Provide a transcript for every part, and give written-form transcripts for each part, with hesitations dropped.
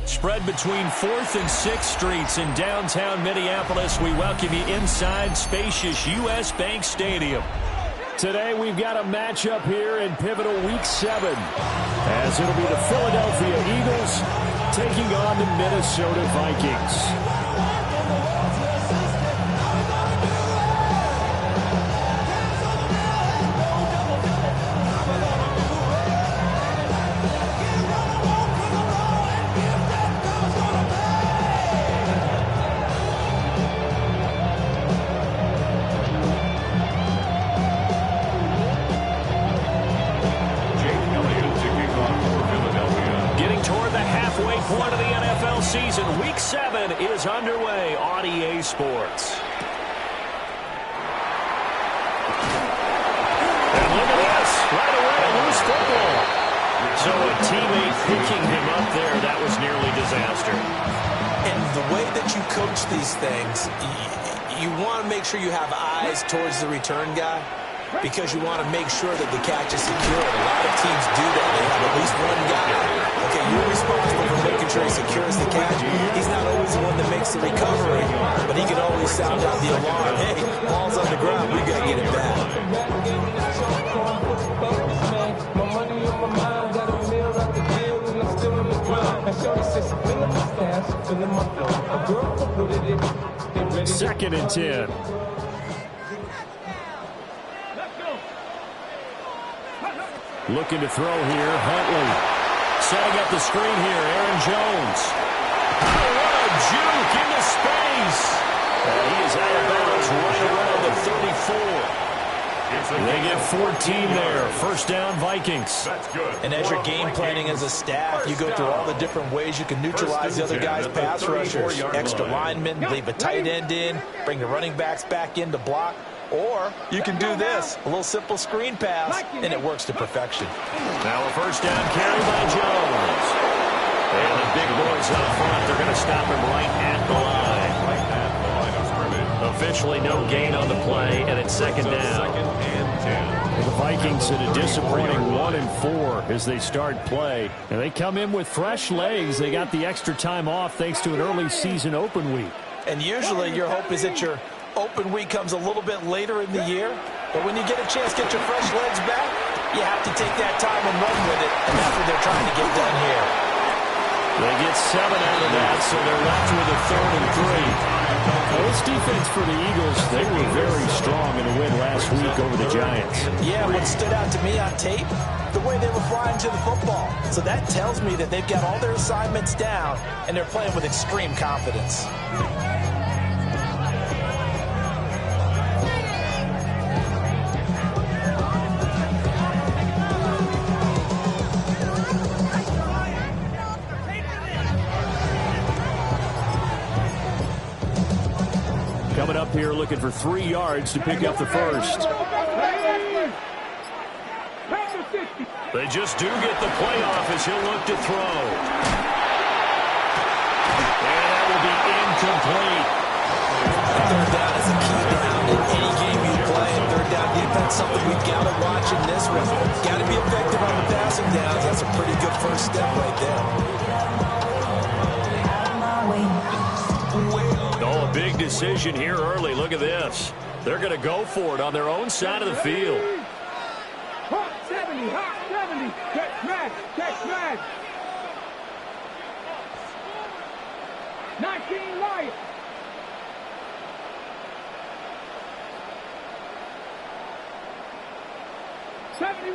Spread between 4th and 6th Streets in downtown Minneapolis. We welcome you inside spacious U.S. Bank Stadium. Today we've got a matchup here in pivotal Week 7, as it'll be the Philadelphia Eagles taking on the Minnesota Vikings. Point of the NFL season, Week 7 is underway on EA Sports. And look at this, right away, loose football. So a teammate picking him up there, that was nearly disaster. And the way that you coach these things, you want to make sure you have eyes towards the return guy, because you want to make sure that the catch is secure. A lot of teams do that. They have at least one guy. Okay, you're responsible for making sure he secures the catch. He's not always the one that makes the recovery, but he can always sound out the alarm. Hey, ball's on the ground. We got to get it back. Second and 10. Looking to throw here, Huntley. Setting up the screen here, Aaron Jones. Oh, what a juke into space. And he is out of bounds right around the 34. They get 14 there. First down, Vikings. That's good. And as you're game planning as a staff, you go through all the different ways you can neutralize the other guy's pass rushers. Extra linemen, leave a tight end in, bring the running backs back in to block. Or you can do this, a little simple screen pass, and it works to perfection. Now a first down carry by Jones. And the big boys up front, they're going to stop him right at the line. Officially no gain on the play, and it's second down. The Vikings at a disappointing 1-4 as they start play. And they come in with fresh legs. They got the extra time off thanks to an early season open week. And usually your hope is that your open week comes a little bit later in the year. But when you get a chance to get your fresh legs back, you have to take that time and run with it. And that's what they're trying to get done here. They get 7 out of that, so they're left with a 3rd and 3. Now, this defense for the Eagles, they were very strong in a win last week over the Giants. Yeah, what stood out to me on tape, the way they were flying to the football. So that tells me that they've got all their assignments down, and they're playing with extreme confidence. Coming up here looking for 3 yards to pick up the first. They just do get the play off as he'll look to throw. And that will be incomplete. Third down is a key down in any game you play. And third down defense, something we've got to watch in this one. Got to be effective on the passing downs. That's a pretty good first step right there. Oh, a big decision here early. Look at this. They're going to go for it on their own side of the field. Hot 70, hot 70. Catch smash, catch smash. 19 Lions.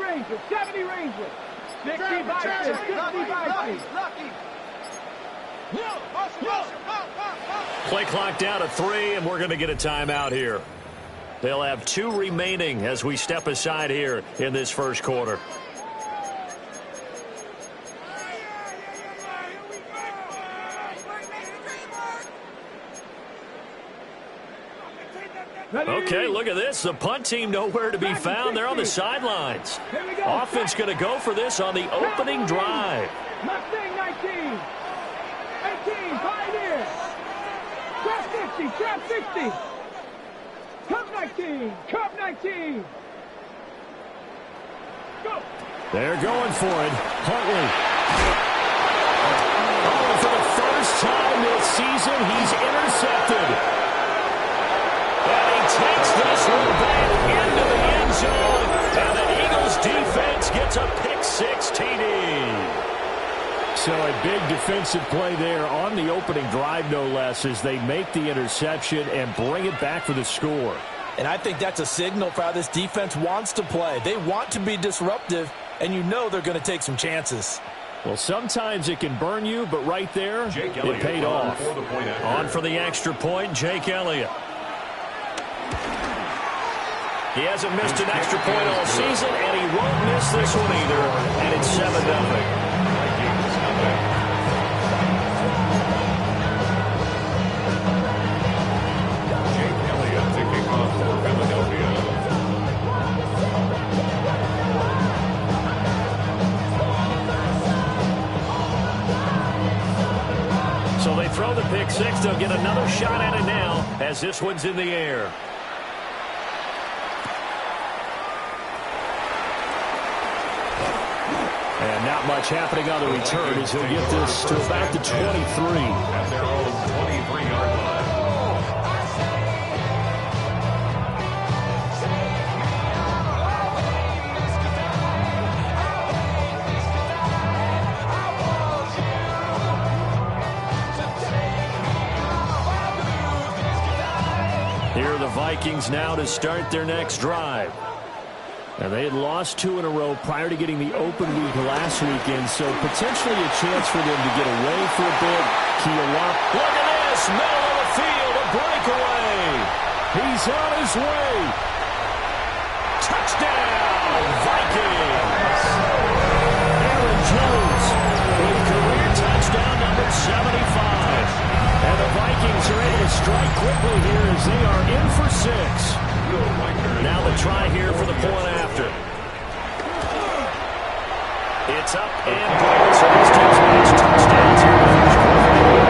Rangers, 70 Rangers. 60 Vikings, 60 Vikings. Play clock down to 3, and we're going to get a timeout here. They'll have 2 remaining as we step aside here in this first quarter. Okay, look at this. The punt team nowhere to be found. They're on the sidelines. Offense going to go for this on the opening drive. Mustang 19. 18. 60, trap 60. Cup 19, cup 19. Go. They're going for it. Huntley. Oh, for the first time this season, he's intercepted. And he takes this one back into the end zone. And the Eagles defense gets a pick-six TD. So a big defensive play there on the opening drive, no less, as they make the interception and bring it back for the score. And I think that's a signal for how this defense wants to play. They want to be disruptive, and you know they're going to take some chances. Well, sometimes it can burn you, but right there, it paid off. On for the extra point, Jake Elliott. He hasn't missed an extra point all season, and he won't miss this one either, and it's 7-0. So they throw the pick six. They'll get another shot at it now as this one's in the air. And not much happening on the return as he'll get this to about the 23. At their own 23-yard line. Here are the Vikings now to start their next drive. And they had lost 2 in a row prior to getting the open week last weekend, so potentially a chance for them to get away for a bit. Look at this, middle of the field, a breakaway. He's on his way. Touchdown, Vikings. Aaron Jones with career touchdown number 75. And the Vikings are able to strike quickly here as they are in for 6. Now the try here for the point after. It's up and good. So these teams match touchdowns here in the first quarter.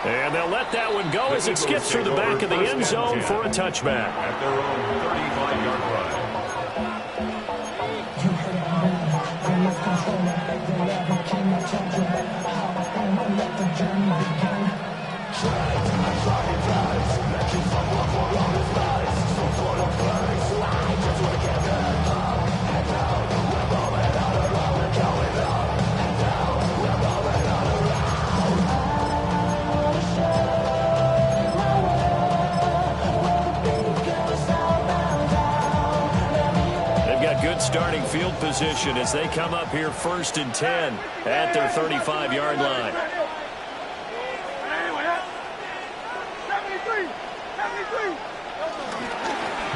And they'll let that one go as it skips through the back of the end zone for a touchback. At their own 35-yard line. Starting field position as they come up here 1st and 10 at their 35-yard line.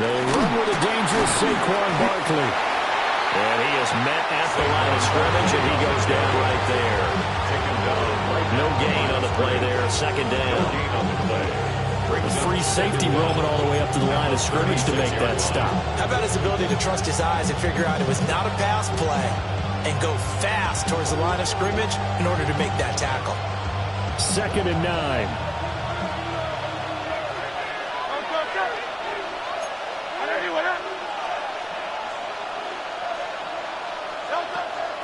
They run with a dangerous Saquon Barkley. And he is met at the line of scrimmage, and he goes down right there. No gain on the play there, 2nd down. A free safety roaming all the way up to the line of scrimmage to make that stop. How about his ability to trust his eyes and figure out it was not a pass play and go fast towards the line of scrimmage in order to make that tackle. 2nd and 9.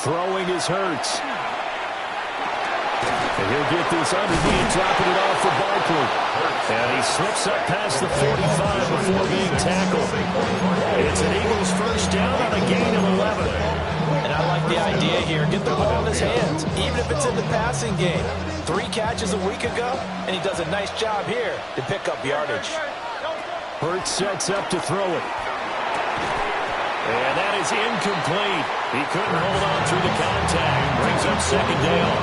Throwing is Hurts. And he'll get this underneath, dropping it off for Barkley. And he slips up past the 45 before being tackled. It's an Eagles first down on a gain of 11. And I like the idea here. Get the ball in his hands, even if it's in the passing game. 3 catches a week ago, and he does a nice job here to pick up yardage. Hurts sets up to throw it. And that is incomplete. He couldn't hold on through the contact. Brings up 2nd down.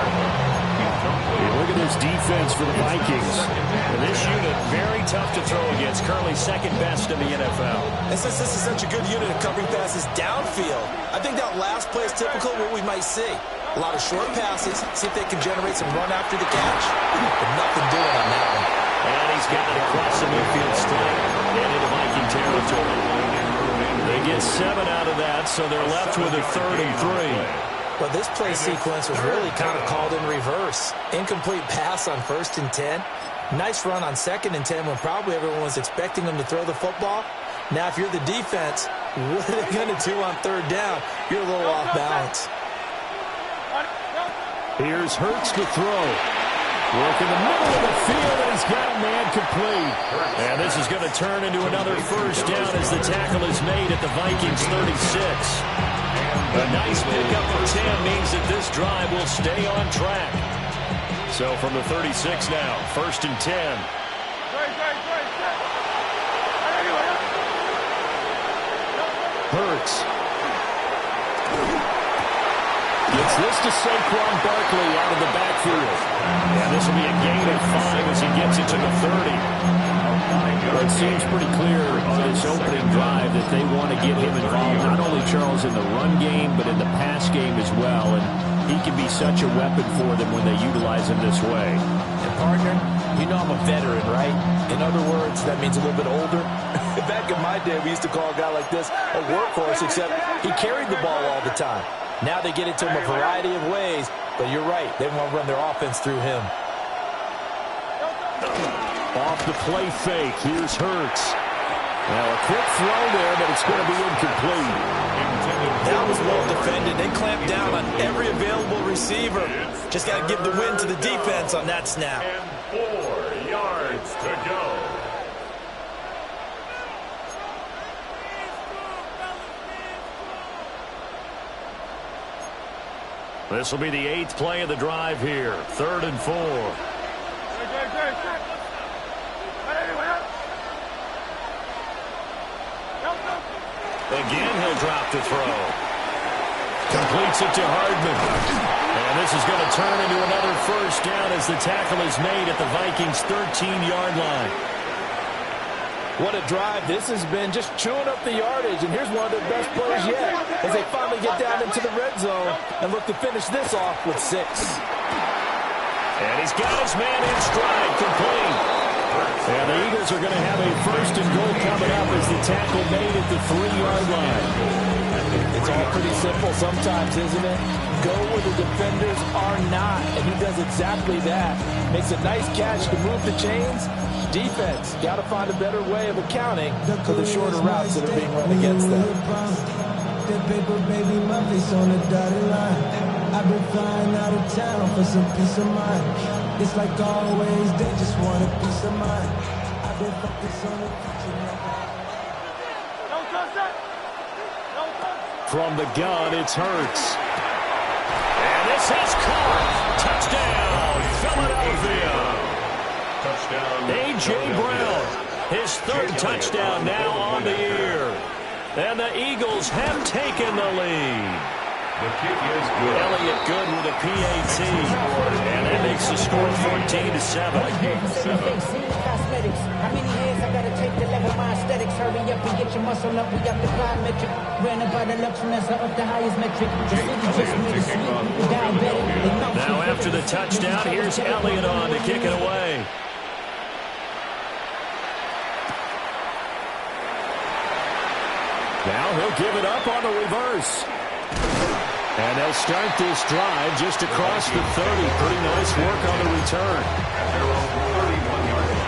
Look at this defense for the Vikings. And this unit, very tough to throw against. Currently 2nd best in the NFL. And since this is such a good unit of covering passes downfield, I think that last play is typical of what we might see. A lot of short passes, see if they can generate some run after the catch. But nothing doing on that one. And he's got it across the midfield straight and into Viking territory. They get 7 out of that, so they're left with a 3rd and 3. Well, this play sequence was really kind of called in reverse. Incomplete pass on 1st and 10. Nice run on 2nd and 10 when probably everyone was expecting them to throw the football. Now, if you're the defense, what are they going to do on 3rd down? You're a little off balance. Here's Hurts to throw. Work in the middle of the field, and he's got a man complete. And this is going to turn into another 1st down as the tackle is made at the Vikings 36. A nice pickup for 10 means that this drive will stay on track. So from the 36 now, 1st and 10. Hurts. Gets this to Saquon Barkley out of the backfield. And this will be a gain of 5 as he gets it to the 30. Well, it seems pretty clear on this opening drive that they want to get him involved, not only, Charles, in the run game, but in the pass game as well. And he can be such a weapon for them when they utilize him this way. And, partner, you know I'm a veteran, right? In other words, that means a little bit older. Back in my day, we used to call a guy like this a workhorse, except he carried the ball all the time. Now they get it to him a variety of ways, but you're right. They want to run their offense through him. Off the play fake. Here's Hurts. Now a quick throw there, but it's going to be incomplete. That was well defended. They clamped down on every available receiver. Just got to give the win to the defense on that snap. And 4 yards to go. This will be the 8th play of the drive here. 3rd and 4. Again, he'll drop the throw. Completes it to Hardman. And this is going to turn into another 1st down as the tackle is made at the Vikings' 13-yard line. What a drive this has been, just chewing up the yardage. And here's one of their best plays yet as they finally get down into the red zone and look to finish this off with 6. And he's got his man in stride, complete. And the Eagles are going to have a 1st and goal coming up as the tackle made at the 3-yard line. It's all pretty simple sometimes, isn't it? Go where the defenders are not, and he does exactly that. Makes a nice catch to move the chains. Defense, got to find a better way of accounting for the shorter routes that are being run against them. That paper, baby, my face on the dotted line. I've been flying out of town for some peace of mind. It's like always, they just want a piece of mind. I've been focused on the future. From the gun, it's Hurts. And this has caught. Touchdown, Philadelphia. Touchdown. A.J. Brown, his 3rd touchdown now on the year. And the Eagles have taken the lead. The kick is good. Elliott good with a PAT. And that makes the score 14-7. Cosmetics. How many hands I gotta take to level my aesthetics? Hurry up and get your muscle up. We got the plyometric. Ran about the luxury of the highest metric. The city just made a sweet. Diabetic. Now after the touchdown, here's Elliott on to kick it away. Now he'll give it up on the reverse. And they'll start this drive just across the 30. Pretty nice work on the return. At their own 31-yard line.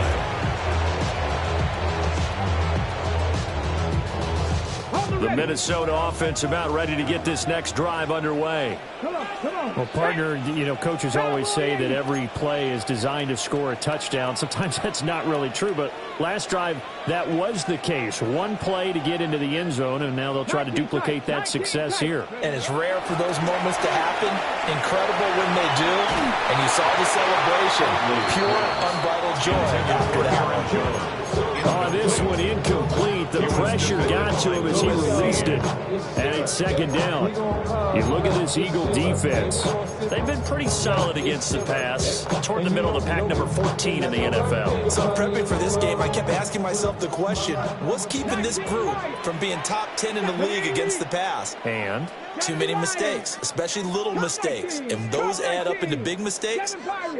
The Minnesota offense about ready to get this next drive underway. Well, partner, you know, coaches always say that every play is designed to score a touchdown. Sometimes that's not really true, but last drive, that was the case. One play to get into the end zone, and now they'll try to duplicate that success here. And it's rare for those moments to happen. Incredible when they do. And you saw the celebration. Pure, unbridled joy after that one. Oh, this one incomplete. The pressure got to him as he released it. And it's 2nd down. You look at this Eagle defense. They've been pretty solid against the pass. Toward the middle of the pack, number 14 in the NFL. So prepping for this game, I kept asking myself the question, what's keeping this group from being top 10 in the league against the pass? And too many mistakes, especially little mistakes. And those add up into big mistakes.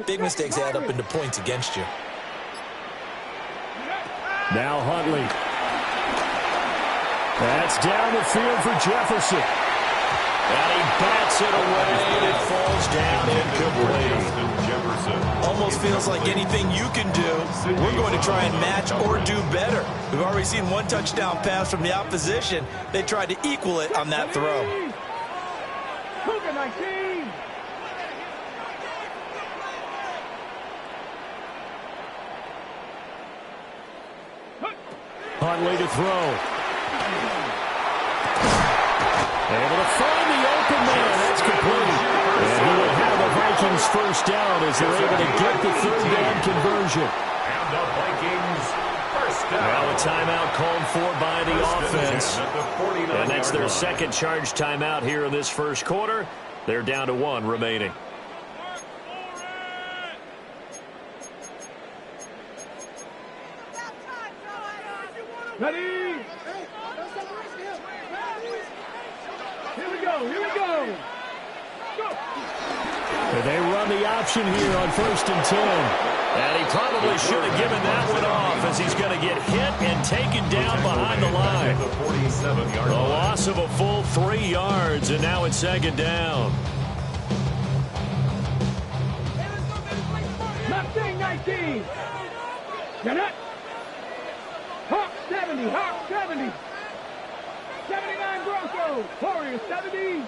Big mistakes add up into points against you. now Huntley. That's down the field for Jefferson. And he bats it away, and it falls down incomplete. Jefferson. Almost feels like anything you can do, we're going to try and match or do better. We've already seen one touchdown pass from the opposition. They tried to equal it on that throw. Cougar 19. Huntley to throw. Able to find the open man. That's complete. And he will have the Vikings first down as they're able to get the third down conversion. And the Vikings first down. Now a timeout called for by the offense. At the 49 And that's their yard line. second charge timeout here in this first quarter. They're down to one remaining. Ready? Here we go. Here we go. Go. And they run the option here on 1st and 10. And he probably should have given that one off as he's going to get hit and taken down behind the line. The 47-yard A line. loss of a full 3 yards, and now it's second down. Mustang 19. Get it. Hawk 70. Hawk 70. 79 Broncos. Warriors 70.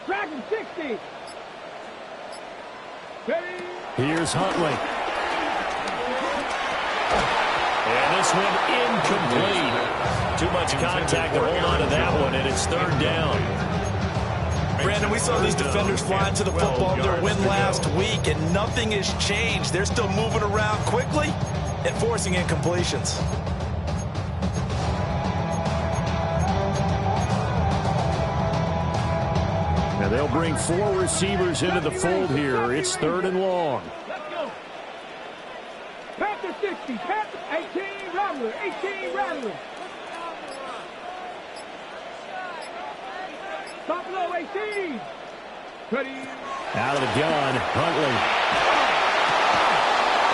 Dragon 60. Ready? Here's Huntley. And this one incomplete. Too much contact to hold on to that one, and it's third down. Brandon, we saw these defenders flying to the football their win last week, and nothing has changed. They're still moving around quickly and forcing incompletions. Now they'll bring 4 receivers into the fold here. It's third and long. Let's go. Panther 60. Panther 18. Rattler. 18. Rattler. Buffalo 18. Ready? Out of the gun, Huntley.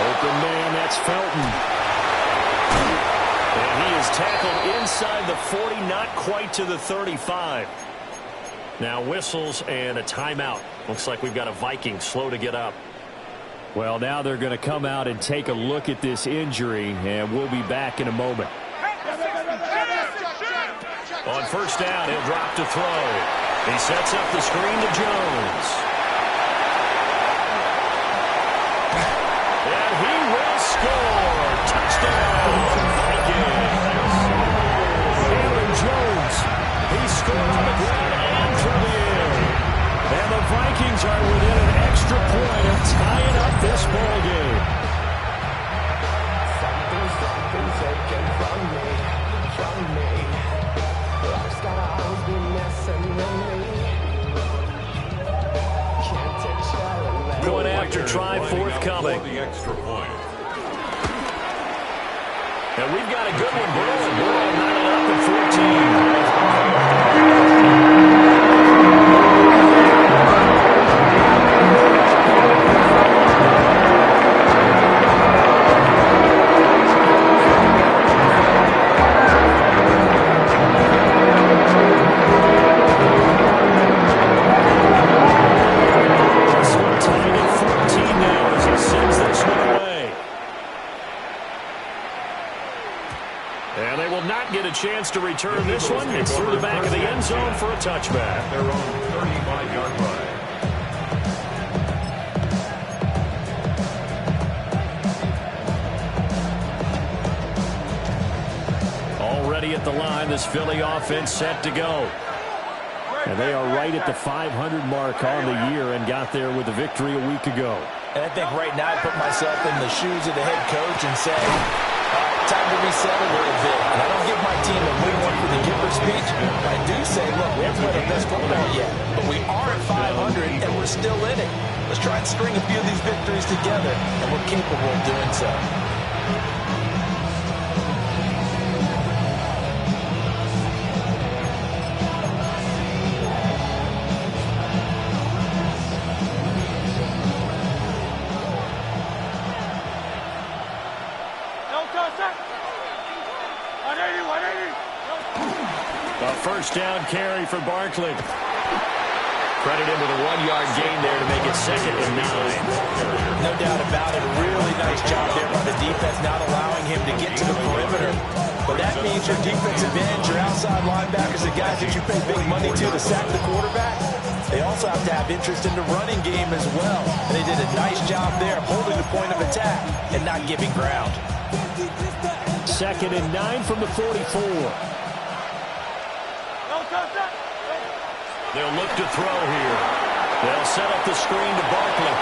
Open man, that's Felton. And he is tackled inside the 40, not quite to the 35. Now whistles and a timeout. Looks like we've got a Viking slow to get up. Well, now they're going to come out and take a look at this injury, and we'll be back in a moment. On first down, he'll drop to throw. He sets up the screen to Jones. And he will score. Touchdown, Vikings. Aaron Jones. He scored on the ground and from the air. And the Vikings are within an extra point of tying up this ball game. Something's taken from me. Love's gotta always be messing with me. Can't take shallow. Going after try forthcoming. For the extra point. And we've got a good one brewing. We're all knotted up at 14. This one tied at 14 now as he sends this one away. And they will not get a chance to return this one. It's through the back of the end zone for a touchback. Their own 35-yard line. Already at the line, this Philly offense set to go. And they are right at the 500 mark on the year and got there with a victory a week ago. And I think right now I put myself in the shoes of the head coach and say, time to reset a little bit. And I don't give my team a win one for the giver speech, but I do say, look, we haven't played our best football yet, but we are at 500 and we're still in it. Let's try and string a few of these victories together, and we're capable of doing so. No contact. first down carry for Barkley. Credit him with a 1-yard gain there to make it 2nd and 9. No doubt about it. Really nice job there by the defense, not allowing him to get to the perimeter. But that means your defensive ends, your outside linebackers, the guys that you pay big money to sack the quarterback, they also have to have interest in the running game as well. And they did a nice job there of holding the point of attack and not giving ground. 2nd and 9 from the 44. They'll look to throw here. They'll set up the screen to Barkley.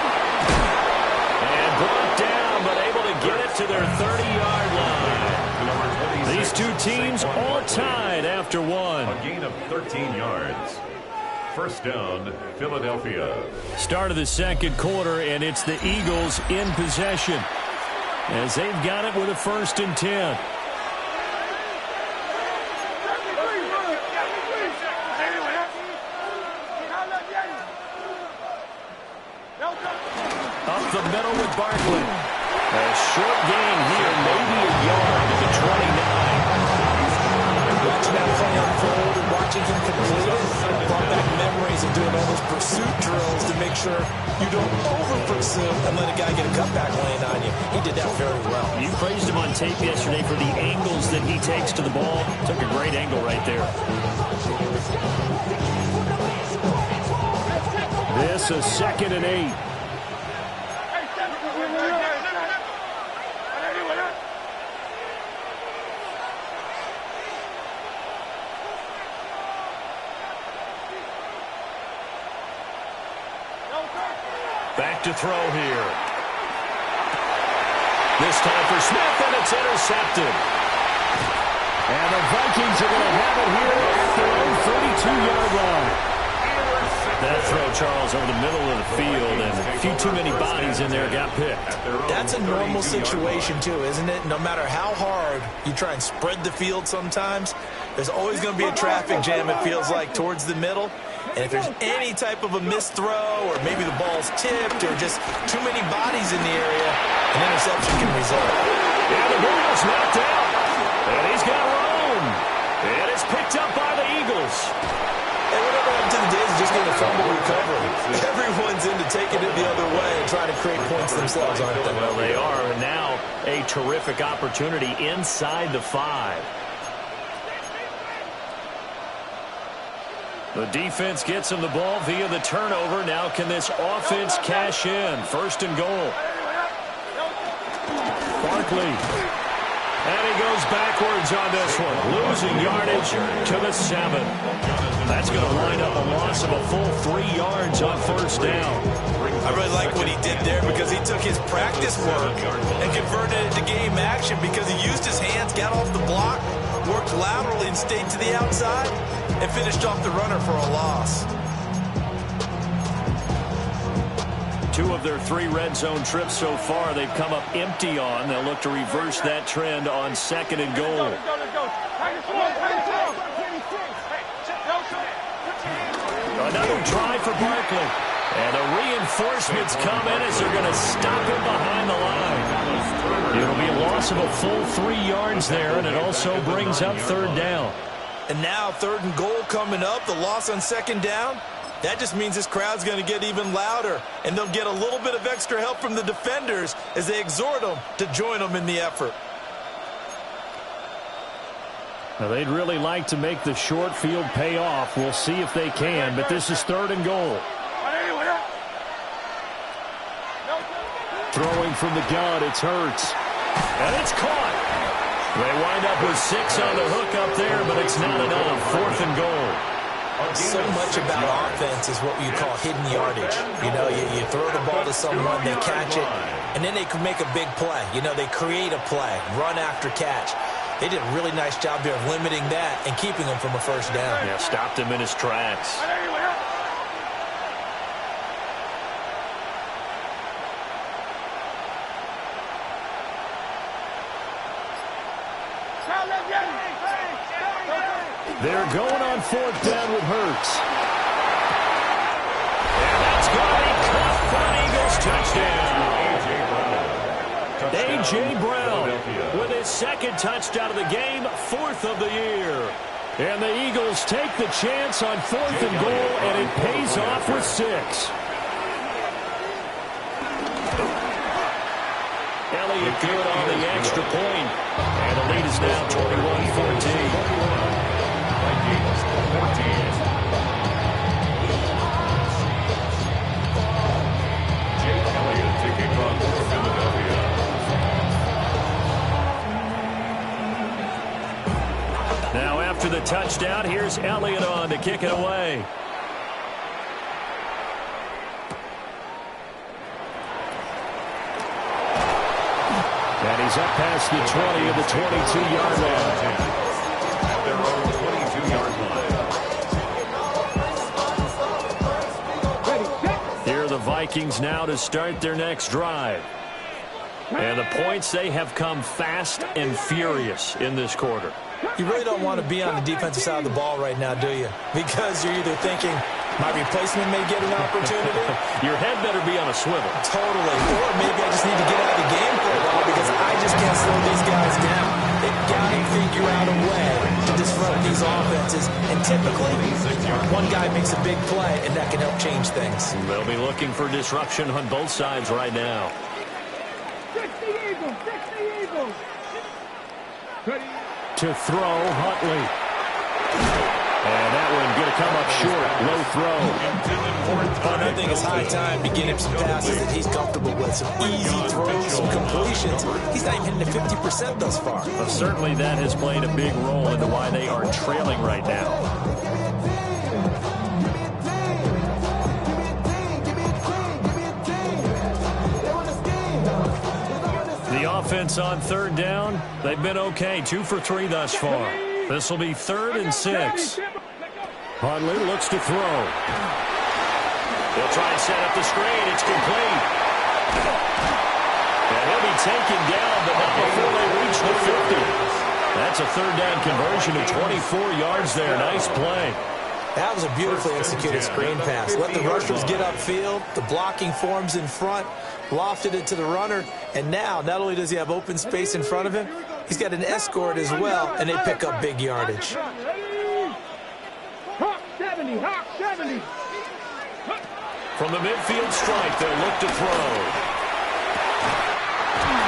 And brought down, but able to get it to their 30-yard line. These two teams all tied after one. A gain of 13 yards. First down, Philadelphia. Start of the second quarter, and it's the Eagles in possession as they've got it with a 1st and 10. Up the middle with Barkley. A short gain here, maybe a yard to the 29. Watching that play unfold and watching him complete it, brought back memories of doing all those pursuit drills to make sure you don't over-pursue and let a guy get a cutback lane on you. He did that very well. You praised him on tape yesterday for the angles that he takes to the ball. Took a great angle right there. This is 2nd and 8. Back to throw here. This time for Smith, and it's intercepted. And the Vikings are going to have it here at their own 32-yard line. That throw, Charles, over the middle of the field, and a few too many bodies in there got picked. That's a normal situation, too, isn't it? No matter how hard you try and spread the field sometimes, there's always going to be a traffic jam, it feels like, towards the middle. And if there's any type of a missed throw, or maybe the ball's tipped, or just too many bodies in the area, an interception can result. And the ball's knocked out. And he's got room. And it's picked up by the Eagles. And whatever happened to the days of just getting a fumble recovery. Everyone's into taking it the other way and trying to create points themselves, aren't they? Well, they are. And now a terrific opportunity inside the 5. The defense gets him the ball via the turnover. Now can this offense cash in? 1st and goal. Barkley. And he goes backwards on this one. Losing yardage to the 7. That's going to wind up a loss of a full 3 yards on 1st down. I really like what he did there because he took his practice work and converted it to game action because he used his hands, got off the block, worked laterally and stayed to the outside, and finished off the runner for a loss. 2 of their 3 red zone trips so far they've come up empty on. They'll look to reverse that trend on 2nd and goal. Another try for Barkley. And the reinforcements come in as they're going to stop him behind the line. It'll be a loss of a full 3 yards there, and it also brings up 3rd down. And now 3rd and goal coming up, the loss on 2nd down. That just means this crowd's going to get even louder, and they'll get a little bit of extra help from the defenders as they exhort them to join them in the effort. Now, they'd really like to make the short field pay off. We'll see if they can, but this is 3rd and goal. Throwing from the gun, it's Hurts. And it's caught. They wind up with 6 on the hook up there, but it's not enough. 4th and goal. So much about offense is what you call hidden yardage. You know, you throw the ball to someone, they catch it, and then they can make a big play. You know, they create a play, run after catch. They did a really nice job there of limiting that and keeping him from a 1st down. Yeah, stopped him in his tracks. They're going on 4th down with Hurts. And that's going to be caught for an Eagles touchdown. A.J. Brown with his 2nd touchdown of the game, 4th of the year. And the Eagles take the chance on 4th and goal, and it pays off with 6. Elliott good on the extra point. And the lead is now 21-14. Vikings 14. Jake Elliott to kick off for Philadelphia. Now after the touchdown, here's Elliott on to kick it away. And he's up past the 20 of the 22-yard line. At their own 22-yard line. Here are the Vikings now to start their next drive. And the points, they have come fast and furious in this quarter. You really don't want to be on the defensive side of the ball right now, do you? Because you're either thinking, my replacement may get an opportunity. Your head better be on a swivel. Totally. Or maybe I just need to get out of the game for a while because I just can't slow these guys down. They've got to figure out a way to disrupt these offenses. And typically, one guy makes a big play, and that can help change things. They'll be looking for disruption on both sides right now. 60 Eagles, 60 Eagles. To throw, Huntley. And that one going to come up short. Low throw. I think it's high time to get him some passes that he's comfortable with. Some easy throws, some completions. He's not even hitting the 50% thus far. Well, certainly that has played a big role into why they are trailing right now. The offense on 3rd down, they've been okay. 2 for 3 thus far. This will be 3rd and 6. Huntley looks to throw. He'll try and set up the screen. It's complete. And he'll be taken down, but not before they reach the 50. That's a 3rd down conversion of 24 yards there. Nice play. That was a beautifully executed screen pass. Let the rushers get upfield. The blocking forms in front. Lofted it to the runner. And now, not only does he have open space in front of him, he's got an escort as well, and they pick up big yardage. Hawk 70, Hawk 70. From the midfield stripe, they'll look to throw.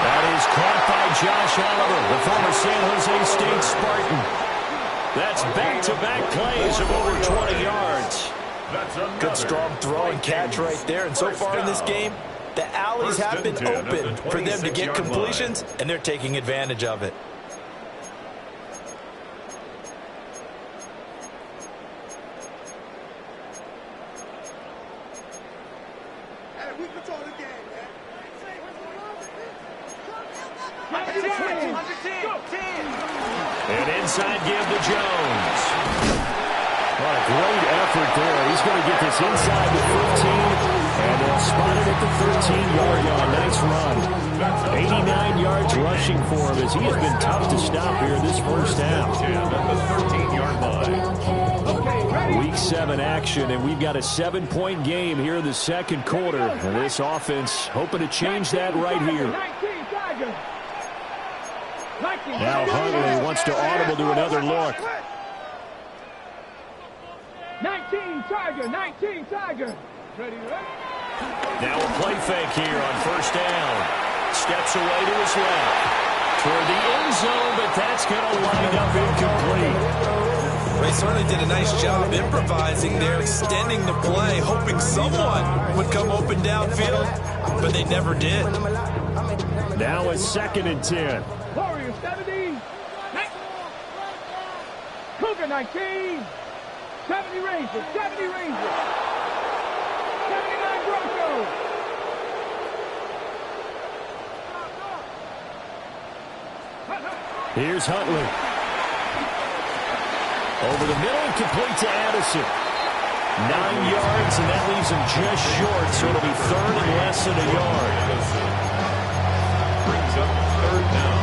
That is caught by Josh Oliver, the former San Jose State Spartan. That's back-to-back plays of over 20 yards. Good strong throw and catch right there. And so far in this game, the alleys have been open for them to get completions, and they're taking advantage of it. And inside give to Jones. What a great effort there. He's going to get this inside the 15, and they'll spot it at the 13-yard line. Nice run. 89 yards rushing for him as he has been tough to stop here this first half. At the 13-yard line. Week 7 action, and we've got a 7-point game here in the second quarter. And this offense hoping to change that right here. Now Huntley wants to audible to another look. 19 Tiger, 19 Tiger. Ready, ready. Now a play fake here on 1st down. Steps away to his left. Toward the end zone, but that's going to wind up incomplete. They certainly did a nice job improvising there, extending the play, hoping someone would come open downfield, but they never did. Now a 2nd and 10. Warriors 70. Cougar 19. 70 Rangers, 70 Rangers. 79 Broncos. Here's Huntley. Over the middle, complete to Addison. 9 yards, and that leaves him just short, so it'll be 3rd and less than a yard. Brings up 3rd down.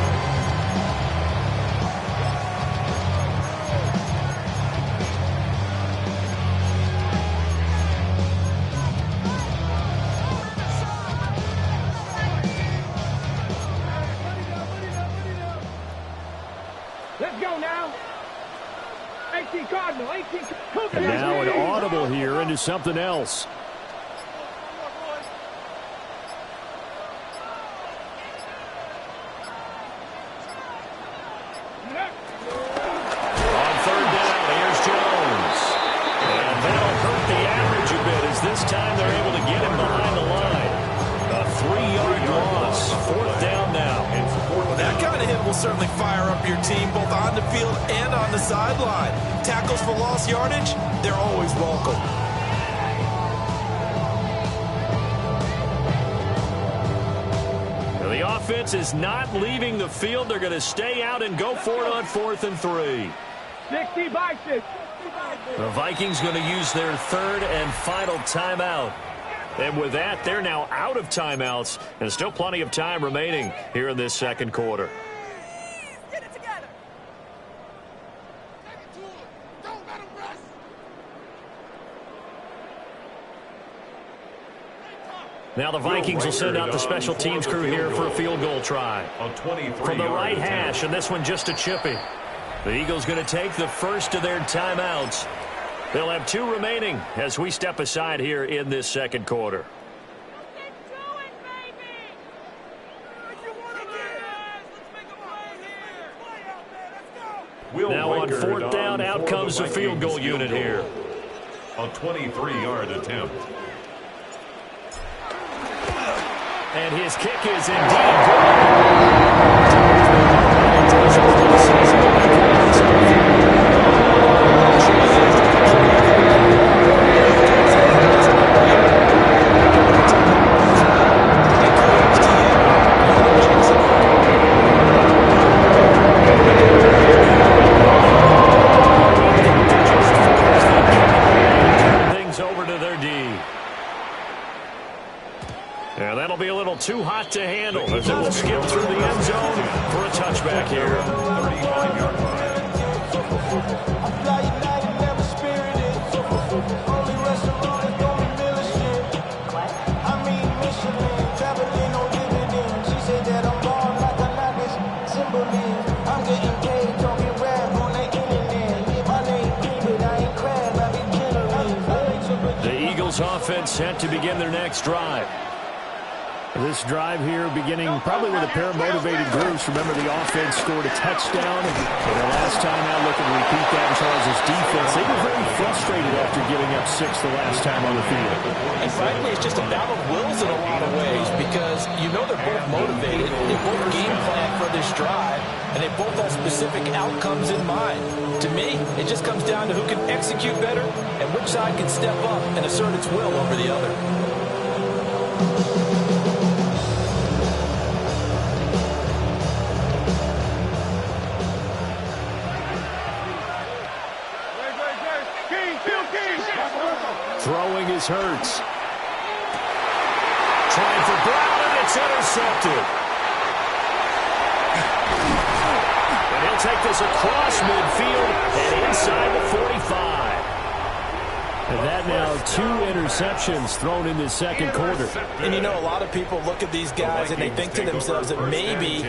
Let's go now. 18 18 Cardinal, 18 Cougar. And now an audible here into something else. On third down, here's Jones. And that'll hurt the average a bit as this time they're able to get him behind the line. A 3-yard loss. Fourth down now. That kind of hit will certainly fire up your team both on the field and on the sideline. Tackles for lost yardage, they're always welcome. The offense is not leaving the field. They're going to stay out and go for it on 4th and 3. 60 by 6. The Vikings going to use their third and final timeout. And with that, they're now out of timeouts. And still plenty of time remaining here in this second quarter. Get it together. Now the Vikings will send out the special teams crew here for a field goal try. From the right hash, and this one just a chippy. The Eagles going to take the first of their timeouts. They'll have 2 remaining as we step aside here in this second quarter. Now on 4th down, out comes the field goal unit here. A 23-yard attempt. And his kick is indeed good. Too hot to handle as it will skip through the end zone for a touchback here. 35-yard line. The Eagles offense set to begin their next drive. This drive here beginning probably with a pair of motivated groups. Remember, the offense scored a touchdown. And the last time out, looking to repeat that in Charles' defense. They were very frustrated after giving up 6 the last time on the field. And frankly, it's just a battle of wills in a lot of ways because you know they're both motivated. They both game plan for this drive, and they both have specific outcomes in mind. To me, it just comes down to who can execute better and which side can step up and assert its will over the other. Throwing is Hurts. Trying for Brown, and it's intercepted. And he'll take this across midfield and inside the 45. And that now 2 interceptions thrown in this second quarter. And you know, a lot of people look at these guys and they think to themselves that maybe,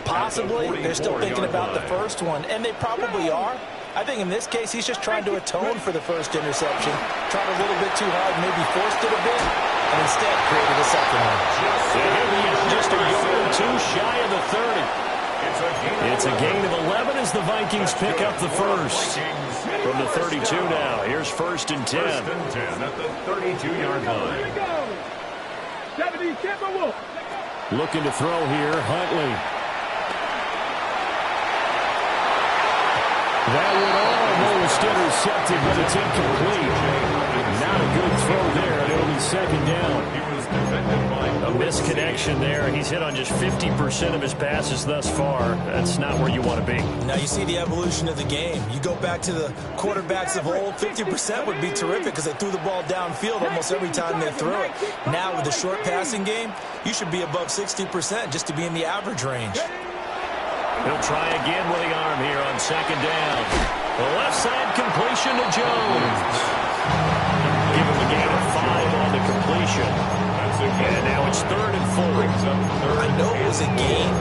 possibly, they're still thinking about the first one, and they probably are. I think in this case, he's just trying to atone for the first interception. Tried a little bit too hard, maybe forced it a bit, and instead created a second one. Just a yard or 2 shy of the 30. It's a gain of 11 as the Vikings pick up the first. From the 32 now, here's 1st and 10. First and 10 at the 32-yard line. 77 Wolf. Looking to throw here, Huntley. That would almost intercepted, but it's incomplete. Not a good throw there, and it'll be second down. A misconnection there. He's hit on just 50% of his passes thus far. That's not where you want to be. Now you see the evolution of the game. You go back to the quarterbacks of old, 50% would be terrific because they threw the ball downfield almost every time they threw it. Now with the short passing game, you should be above 60% just to be in the average range. He'll try again with the arm here on second down. The left side completion to Jones. Give him a gain of 5 on the completion. And now it's 3rd and 4. I know it was a gain,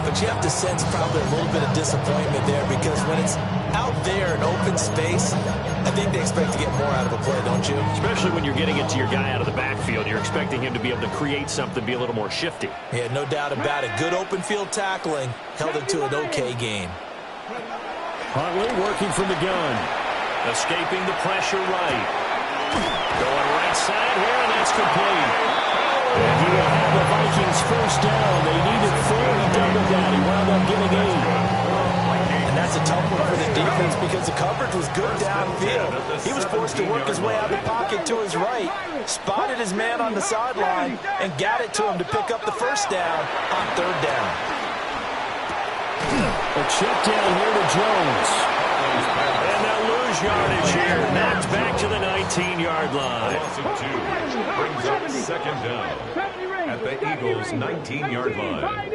but but you have to sense probably a little bit of disappointment there because when it's out there in open space, I think they expect to get more out of a play, don't you? Especially when you're getting it to your guy out of the backfield. You're expecting him to be able to create something, be a little more shifty. Yeah, no doubt about it. Good open field tackling held it to an okay game. Huntley working from the gun. Escaping the pressure right. Going right side here, and that's complete. And he will have the Vikings first down. They needed 4. He doubled that. He wound up getting 8. And that's a tough one for the defense because the coverage was good downfield. He was forced to work his way out of the pocket to his right, spotted his man on the sideline, and got it to him to pick up the first down on 3rd down. A check down here to Jones. And they'll lose yardage here. Knocked back to the 19-yard line. Brings up 2nd down at the Eagles' 19-yard line.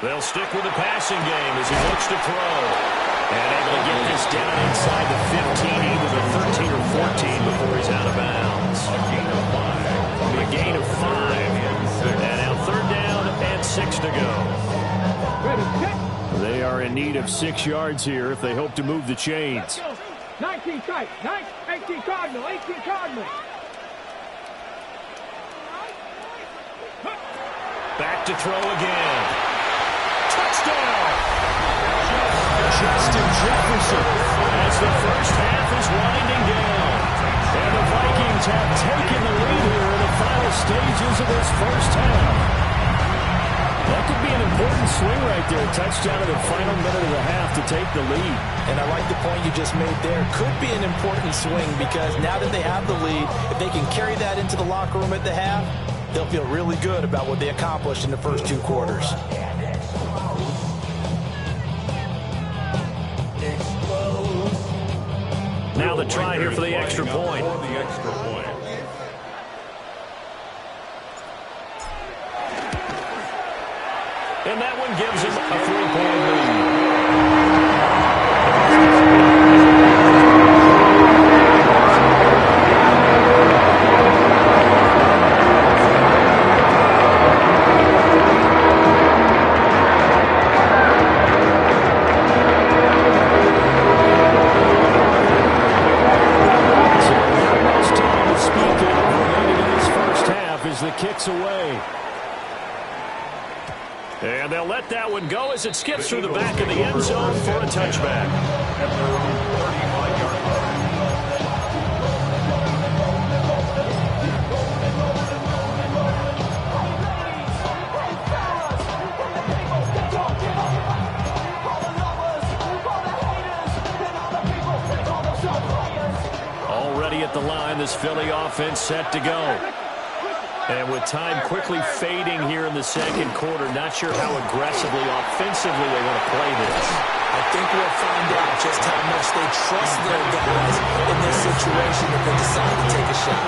They'll stick with the passing game as he looks to throw. And able to get this down inside the 15, either the 13 or 14 before he's out of bounds. A gain of 5. And now 3rd down and 6 to go. They are in need of 6 yards here if they hope to move the chains. 19 tight. 18 Cardinal. 18 Cardinal. Back to throw again. Touchdown! Justin Jefferson as the first half is winding down. And the Vikings have taken the lead here in the final stages of this first half. That could be an important swing right there. Touchdown in the final minute of the half to take the lead. And I like the point you just made there. Could be an important swing because now that they have the lead, if they can carry that into the locker room at the half, they'll feel really good about what they accomplished in the first 2 quarters. Now the try here for the extra point. And that one gives him a 3-point lead. So not much time to speak of remaining in this first half as the kick's away. And they'll let that one go as it skips through the back of the end zone for a touchback. Already at the line, this Philly offense set to go. And with time quickly fading here in the second quarter, not sure how aggressively, offensively they want to play this. I think we'll find out just how much they trust their guys in this situation if they decide to take a shot.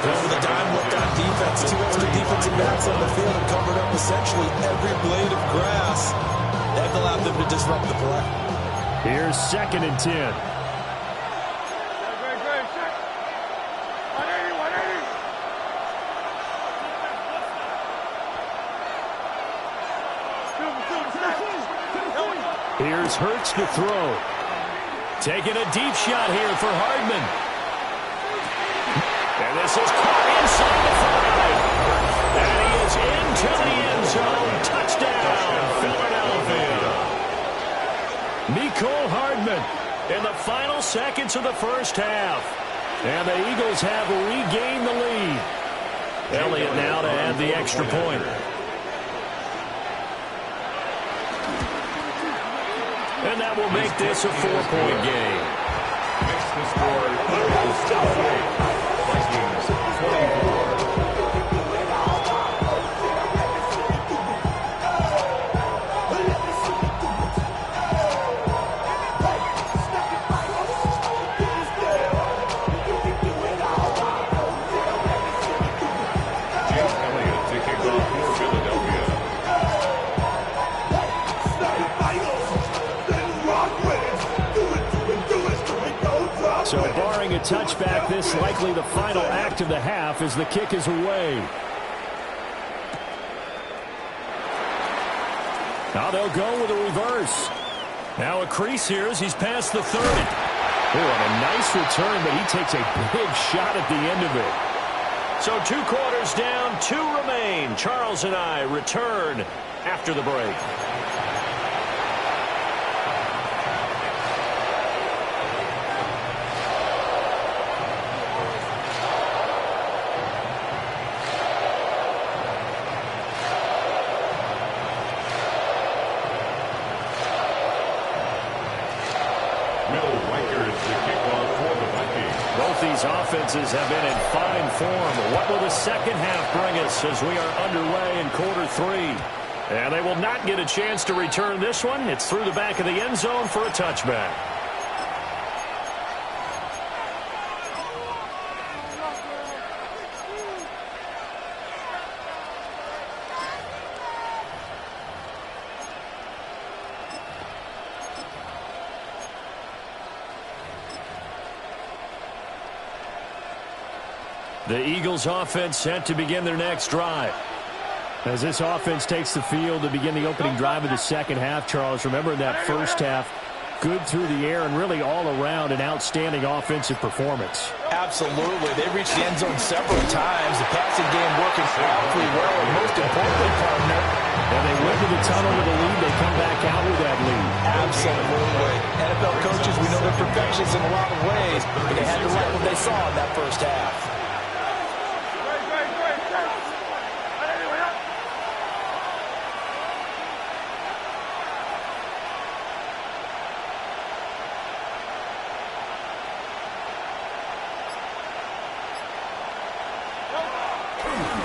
Over the dime looked on defense, 2 extra defensive backs on the field and covered up essentially every blade of grass. That allowed them to disrupt the play. Here's 2nd and 10. Here's Hurts to throw. Taking a deep shot here for Hardman. And this is caught inside the 5. And he is into the end zone. Touchdown, Philadelphia. Mecole Hardman in the final seconds of the first half. And the Eagles have regained the lead. Elliott now to add the extra point. And that will make this a 4-point game. Makes the score Vikings 24. So barring a touchback, this likely the final act of the half as the kick is away. Now they'll go with a reverse. Now a crease here as he's past the 30. Oh, and a nice return, but he takes a big shot at the end of it. So 2 quarters down, 2 remain. Charles and I return after the break. These offenses have been in fine form. What will the second half bring us as we are underway in quarter 3? And they will not get a chance to return this one. It's through the back of the end zone for a touchback. The Eagles offense set to begin their next drive. As this offense takes the field to begin the opening drive of the second half, Charles, remember in that first half, good through the air and really all around an outstanding offensive performance. Absolutely. They reached the end zone several times. The passing game working powerfully well, and most importantly, partner. And they went to the tunnel with a lead. They come back out with that lead. Absolutely. NFL coaches, we know they're perfectionists in a lot of ways, but they had to like what they saw in that first half.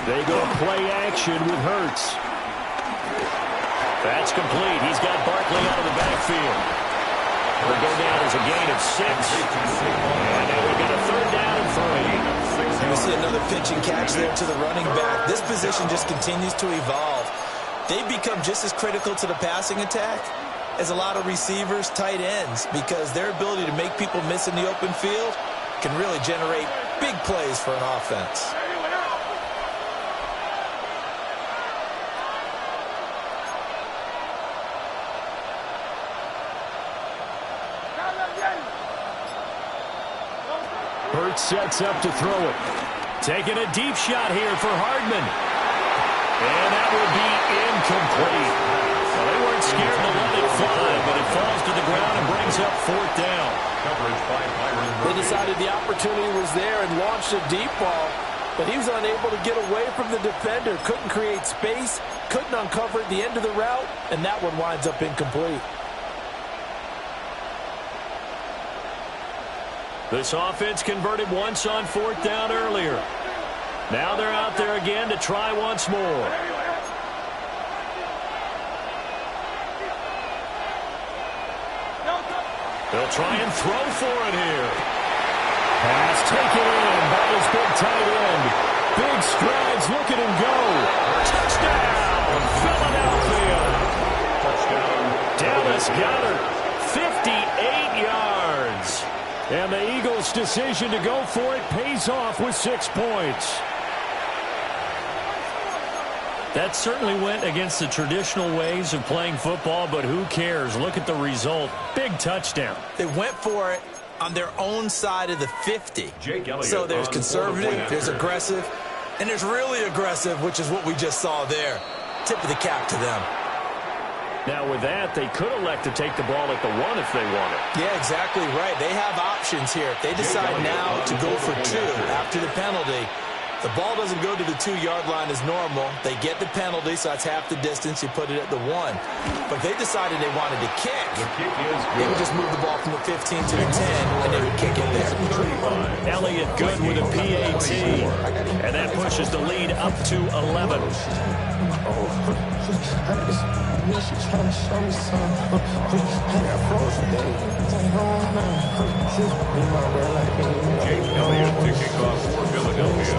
They go play action with Hurts. That's complete. He's got Barkley out of the backfield. It'll go down as a gain of 6. And now we've got a 3rd down and 3. And we see another pitch and catch there to the running back. This position just continues to evolve. They've become just as critical to the passing attack as a lot of receivers, tight ends, because their ability to make people miss in the open field can really generate big plays for an offense. Hurts sets up to throw it. Taking a deep shot here for Hardman. And that would be incomplete. Well, they weren't scared to let it fly, but it falls to the ground and brings up 4th down. They decided the opportunity was there and launched a deep ball, but he was unable to get away from the defender. Couldn't create space, couldn't uncover at the end of the route, and that one winds up incomplete. This offense converted once on 4th down earlier. Now they're out there again to try once more. They'll try and throw for it here. Pass taken in by his big tight end. Big strides, look at him go. Touchdown, Philadelphia. Touchdown, Dallas Goedert, 58 yards. And the Eagles' decision to go for it pays off with 6 points. That certainly went against the traditional ways of playing football, but who cares? Look at the result. Big touchdown. They went for it on their own side of the 50. So there's conservative, there's aggressive, and there's really aggressive, which is what we just saw there. Tip of the cap to them. Now, with that, they could elect to take the ball at the 1 if they wanted. Yeah, exactly right. They have options here. If they decide now to go for 2 after the penalty, the ball doesn't go to the 2-yard line as normal. They get the penalty, so that's half the distance. You put it at the 1. But if they decided they wanted to kick, they would just move the ball from the 15 to the 10, and they would kick it there. Elliott good with a PAT. And that pushes the lead up to 11. She trying to show me something. I got frozen days. Jake Elliott to kick off for Philadelphia.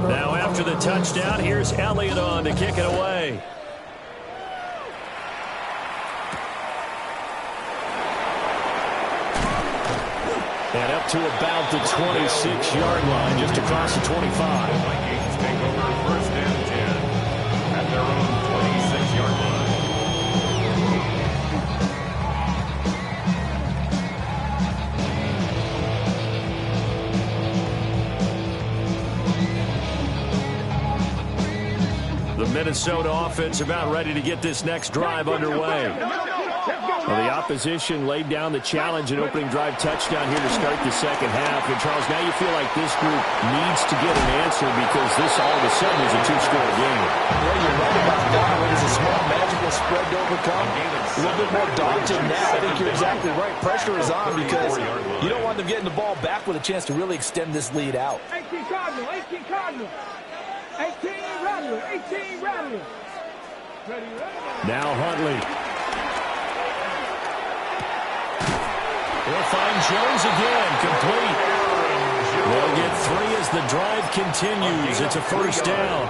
Now after the touchdown, here's Elliott on to kick it away. And up to about the 26-yard line, just across the 25. Vikings take over first and 10 at their own 26-yard line. The Minnesota offense about ready to get this next drive underway. Well, the opposition laid down the challenge and opening drive touchdown here to start the second half. And, Charles, now you feel like this group needs to get an answer because this all of a sudden is a two-score game. Yeah, you're right about that. It is a small, magical spread to overcome. A little bit more daunting now. I think you're exactly right. Pressure is on because you don't want them getting the ball back with a chance to really extend this lead out. 18 Cardinal, 18 Cardinal. 18 Rattler, 18 Rattler. Now Huntley. We'll find Jones again, complete. They'll get 3 as the drive continues. It's a first down.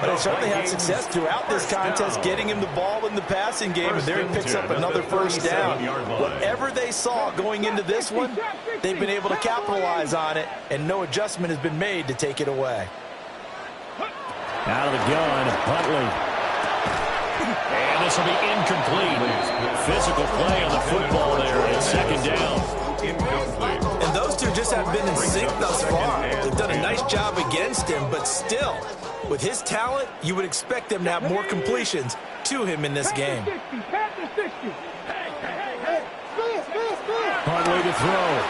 But they certainly had success throughout this contest, getting him the ball in the passing game, and there he picks up another first down. Whatever they saw going into this one, they've been able to capitalize on it, and no adjustment has been made to take it away. Out of the gun, Huntley. And this will be incomplete. Physical play on the football there, and second down. And those two just have been in sync thus far. They've done a nice job against him, but still, with his talent, you would expect them to have more completions to him in this game. Huntley to throw.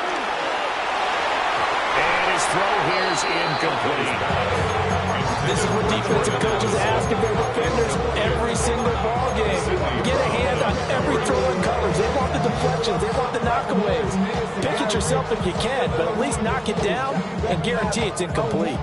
And his throw here is incomplete. This is what defensive coaches ask of their defenders every single ball game. Get a hand on every throw and coverage. They want the deflections. They want the knockaways. Pick it yourself if you can, but at least knock it down and guarantee it's incomplete.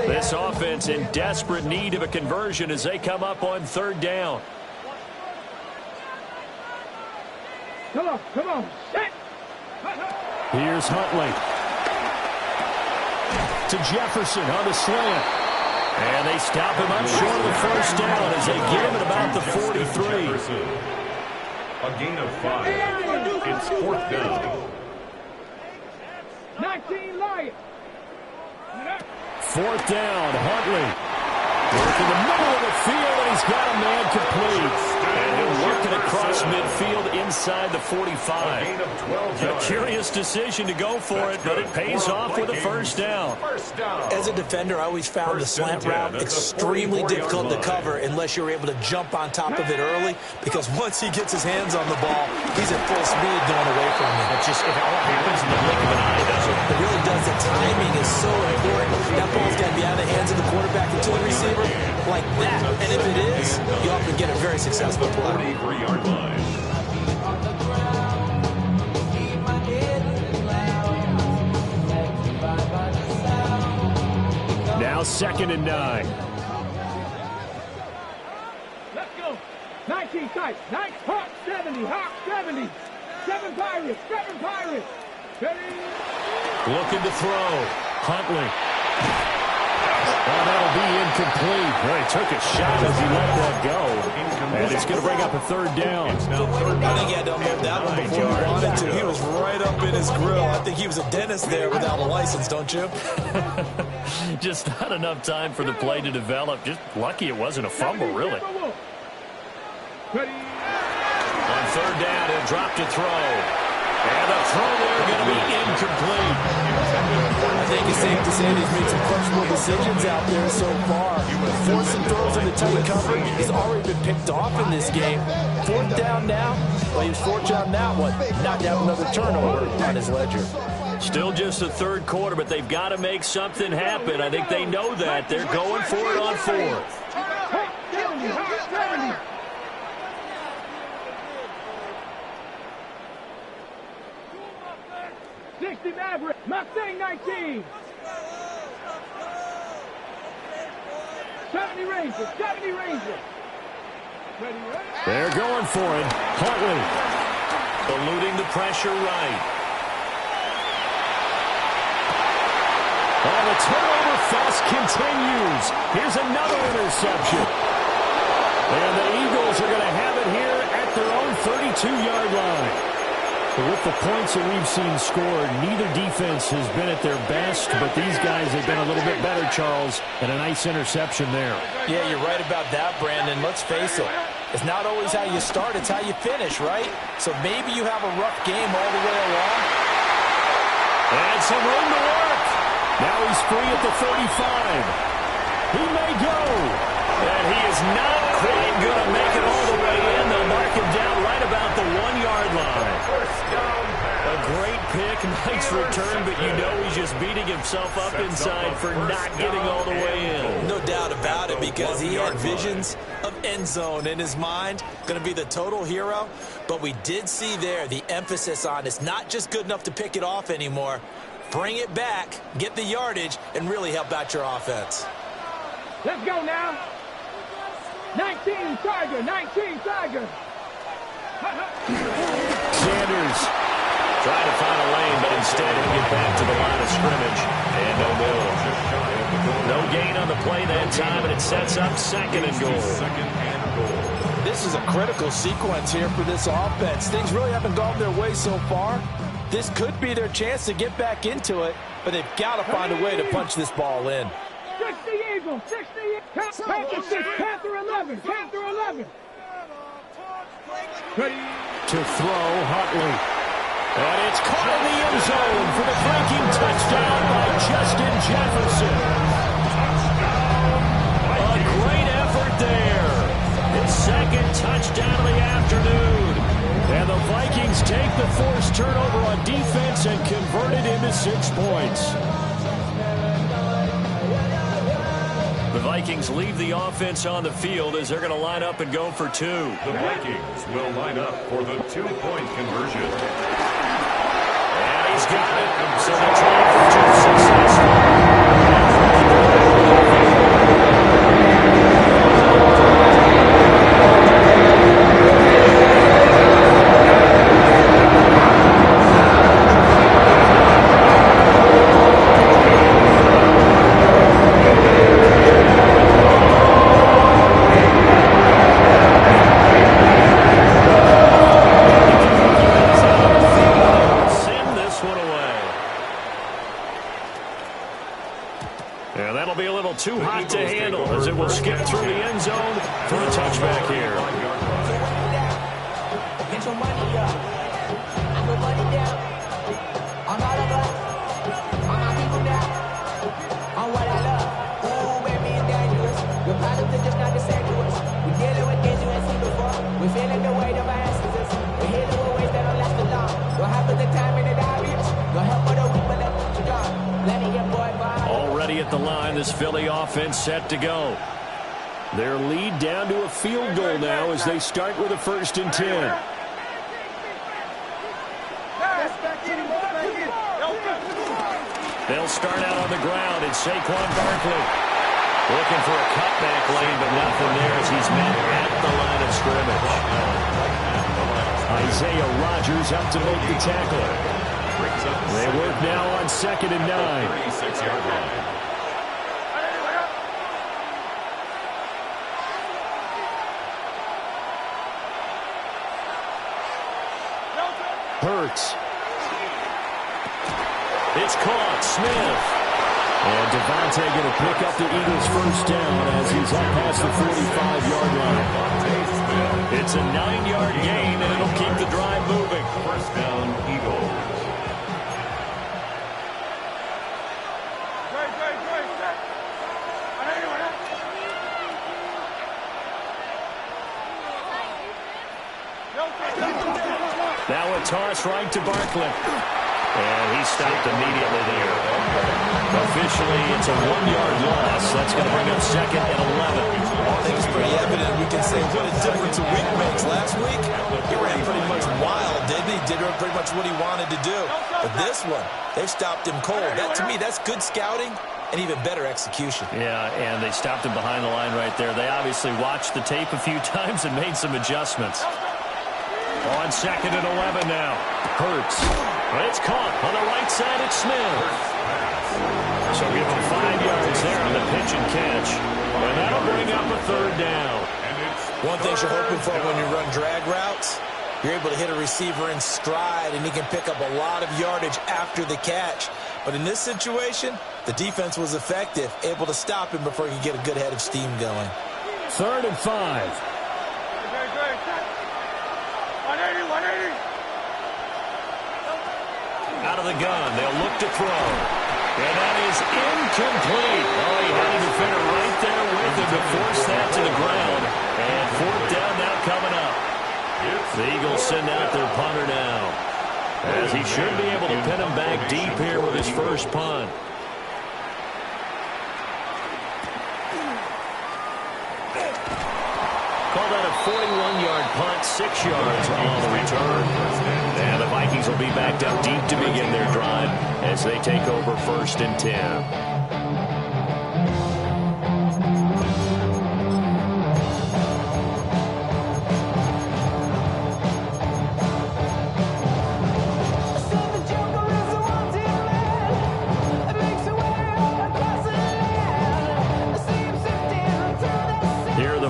This offense in desperate need of a conversion as they come up on third down. Come on, set. Here's Huntley. To Jefferson on the slant. And they stop him up short of the first down as they get him at about the 43. A gain of 5. It's fourth down. 19 Lions. Fourth down, Huntley. Work in the middle of the field, and he's got a man complete. And he'll work it across midfield inside the 45. A curious decision to go for it, but it pays off with a first down. As a defender, I always found the slant route extremely difficult to cover unless you're able to jump on top of it early, because once he gets his hands on the ball, he's at full speed going away from it. It's just, it all happens in the blink of an eye, doesn't it? It really does. The timing is so important. That ball's got to be out of the hands of the quarterback and to the receiver like that. And if it is, you often get a very successful play. 43-yard line. Now 2nd and 9. Let's go. 19 tight. 9 Hawk 70. Hawk 70. 7 Pirates. 7 Pirates. Ready? Looking to throw. Huntley. Well, that'll be incomplete. Well, he took a shot as he let that go. And it's going to bring up a third down. I think he had to unload that one before he wanted to. He was right up in his grill. I think he was a dentist there without a license, don't you? Just not enough time for the play to develop. Just lucky it wasn't a fumble, really. Ready? On third down, he'll drop to throw. And the throw there going to be incomplete. I think it's safe to say that he's made some questionable decisions out there so far. The force and throws into tight coverage has already been picked off in this game. Fourth down now. Well, he was fortunate on that one. Not to have another turnover on his ledger. Still just the third quarter, but they've got to make something happen. I think they know that. They're going for it on fourth. 60 Maverick, Mustang 19. 70 Rangers, 70 Rangers. Ready? They're going for it. Huntley eluding the pressure right. Oh, the turnover fest continues. Here's another interception. And the Eagles are going to have it here at their own 32-yard line. But with the points that we've seen scored, neither defense has been at their best, but these guys have been a little bit better, Charles, and a nice interception there. Yeah, you're right about that, Brandon. Let's face it. It's not always how you start, it's how you finish, right? So maybe you have a rough game all the way along. And some room to work. Now he's free at the 35. He may go. And he is not quite going to make it all the way in. They'll mark him down right about the 1-yard line. A great pick, nice return, but you know he's just beating himself up inside for not getting all the way in. No doubt about it, because he had visions of end zone in his mind. Going to be the total hero. But we did see there the emphasis on it's not just good enough to pick it off anymore. Bring it back, get the yardage, and really help out your offense. Let's go now. 19 Tiger, 19 Tiger. Sanders trying to find a lane, but instead he'll get back to the line of scrimmage. And no gain on the play that time, and it sets up second and goal. This is a critical sequence here for this offense. Things really haven't gone their way so far. This could be their chance to get back into it, but they've got to find a way to punch this ball in. 60 Eagles, 60 Panther 6, Panther 11, Panther 11. Ready to throw, Huntley. And it's caught in the end zone for the breaking touchdown by Justin Jefferson. A great effort there. His second touchdown of the afternoon. And the Vikings take the forced turnover on defense and convert it into 6 points. The Vikings leave the offense on the field as they're going to line up and go for 2. The Vikings will line up for the 2-point conversion. And he's got it. So the try for 2 successful. Too hot to handle as it will skip through the end zone for a touchback here. Get your money up. I put money down. On all of us. On my people now. On what I love. Ooh, baby, it's dangerous. Your problems are just not the same to us. We're dealing with things you ain't seen before. We're feeling the weight of our ancestors. We're healing with ways that don't last too long. What happens the time in the diaries? Your help for the weak, but let you down. Letting your boy buy. Already at the line, this Philly offense set to go. Their lead down to a field goal now as they start with a 1st and 10. They'll start out on the ground. It's Saquon Barkley. Looking for a cutback lane, but nothing there as he's met at the line of scrimmage. Isaiah Rodgers up to make the tackle. They work now on 2nd and 9. 36-yard line. Hurts. It's caught. Smith. And Devontae going to pick up the Eagles' 1st down as he's up past the 45-yard line. It's a 9-yard gain, and it'll keep the drive moving. 1st down, Eagles. Now a toss right to Barkley. And he stopped immediately there. Officially, it's a 1-yard loss. That's going to bring up 2nd and 11. I think it's pretty evident. We can say what a difference a week makes. Last week, he ran pretty much wild, didn't he? Did pretty much what he wanted to do. But this one, they stopped him cold. That, to me, that's good scouting and even better execution. Yeah, and they stopped him behind the line right there. They obviously watched the tape a few times and made some adjustments. On 2nd and 11 now. Hurts. It's caught on the right side. It's Smith. So give him 5 yards there on the pitch and catch. And that'll bring up a third down. One thing you're hoping for when you run drag routes, you're able to hit a receiver in stride, and he can pick up a lot of yardage after the catch. But in this situation, the defense was effective, able to stop him before he could get a good head of steam going. 3rd and 5. 180. Out of the gun, they'll look to throw. And that is incomplete. Oh, he had a defender right there with him to force that to the ground. And 4th down now coming up. The Eagles send out their punter now, as he should be able to pin him back deep here with his first punt. Call that a 41-yard punt, 6 yards on the return. And the Vikings will be backed up deep to begin their drive as they take over 1st and 10.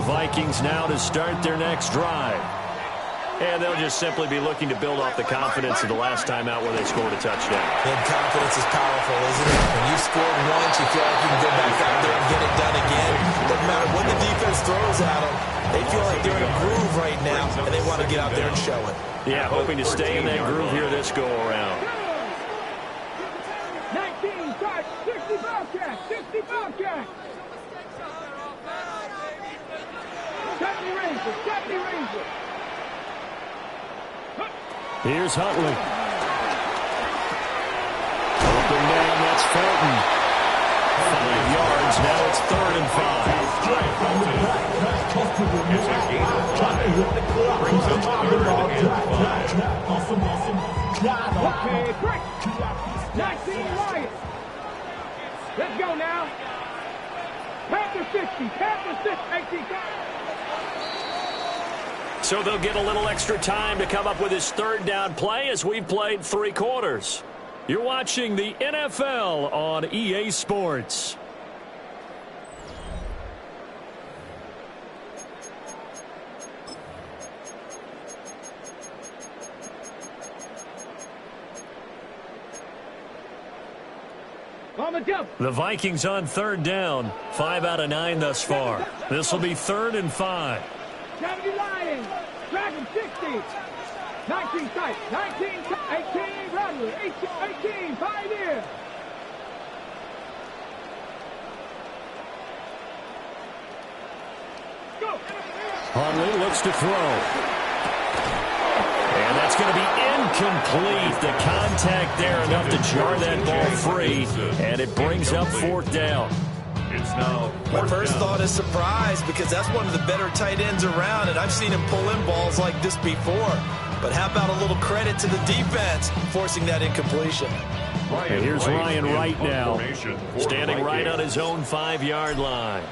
Vikings now to start their next drive. And they'll just simply be looking to build off the confidence of the last time out where they scored a touchdown. And confidence is powerful, isn't it? When you scored once, you feel like you can go back out there and get it done again. Doesn't matter what the defense throws at them. They feel like they're in a groove right now, and they want to get out there and show it. Yeah, hoping to stay in that groove here this go-around. 19, 60 Bobcats, 60 Bobcats. 70 Rangers. Here's Huntley. Open man, that's Fulton. 5 yards, now it's 3rd and 5. It's a gain of 5. Brings up 3rd and 5. Okay, quick. 19 Lions. Let's go now. Panther 60, Panther 60, 18. So they'll get a little extra time to come up with his 3rd down play as we've played 3 quarters. You're watching the NFL on EA Sports. The Vikings on 3rd down. 5 out of 9 thus far. This will be 3rd and 5. 70 Lions, Dragon 60, 19 tight, 19, 18 Rattler, 18 Pioneer. Go. Huntley looks to throw. And that's going to be incomplete. The contact there enough to jar that ball free, and it brings up 4th down. It's now My first thought is surprise, because that's one of the better tight ends around, and I've seen him pull in balls like this before. But how about a little credit to the defense forcing that incompletion? And here's Ryan Wright now, standing right on his own 5-yard line.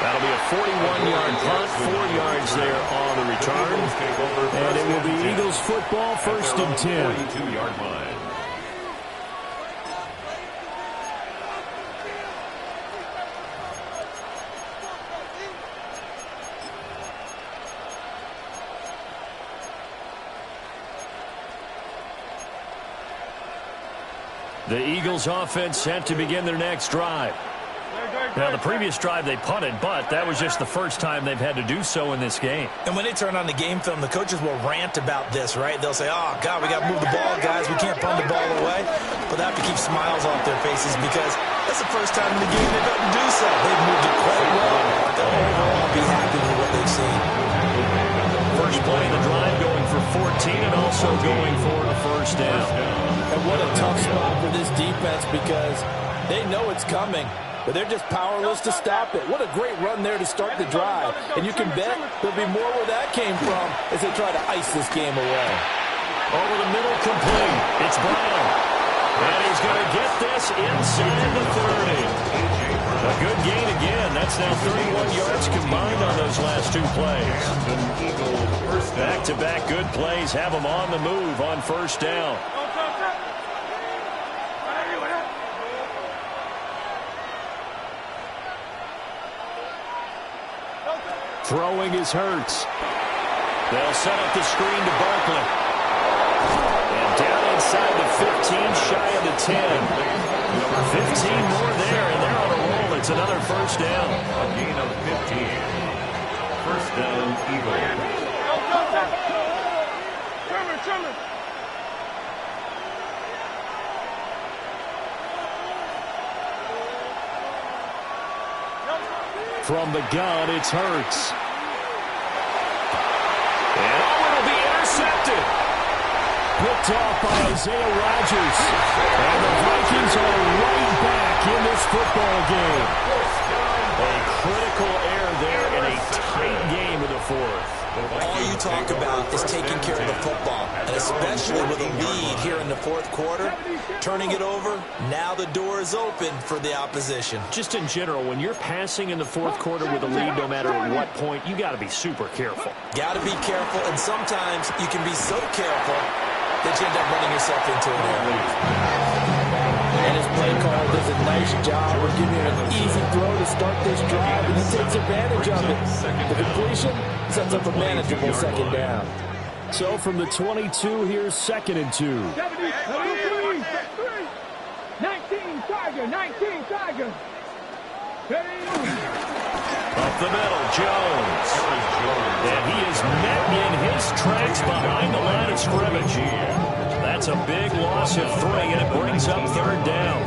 That'll be a 41-yard punt, 4 yards there on the return. And it will be Eagles football, 1st and 10. 42-yard line. The Eagles offense set to begin their next drive. Now, the previous drive they punted, but that was just the first time they've had to do so in this game. And when they turn on the game film, the coaches will rant about this, right? They'll say, oh, God, we got to move the ball, guys. We can't punt the ball away. But they have to keep smiles off their faces because that's the first time in the game they've had to do so. They've moved it quite well. They'll overall be happy with what they've seen. First play of the drive going for 14 and also going for a 1st down. And what a tough spot for this defense because they know it's coming, but they're just powerless to stop it. What a great run there to start the drive. And you can bet there'll be more where that came from as they try to ice this game away. Over the middle, complete. It's Brown. And he's going to get this inside the 30. A good gain again. That's now 31 yards combined on those last 2 plays. Back-to-back good plays have them on the move on first down. Throwing is Hurts. They'll set up the screen to Barkley. And down inside the 15, shy of the 10. 15 more there, and they're on a roll. It's another first down. A gain of 15. First down, Eagles. From the gun, it's Hurts. And it'll be intercepted. Picked off by Isaiah Rodgers. And the Vikings are right back in this football game. A critical error there in a tight game in the fourth. All you talk about is taking care of the football, and especially with a lead here in the fourth quarter, turning it over, now the door is open for the opposition. Just in general, when you're passing in the fourth quarter with a lead, no matter at what point, you got to be super careful. Got to be careful, and sometimes you can be so careful that you end up running yourself into an error. And his play call does a nice job of giving him an easy throw to start this drive, and he takes advantage of it. The completion sets up a manageable second down. So from the 22, here's 2nd and 2. 19 Tiger, 19 Tiger. Up the middle, Jones. And he is met in his tracks behind the line of scrimmage. That's a big loss of 3, and it brings up 3rd down.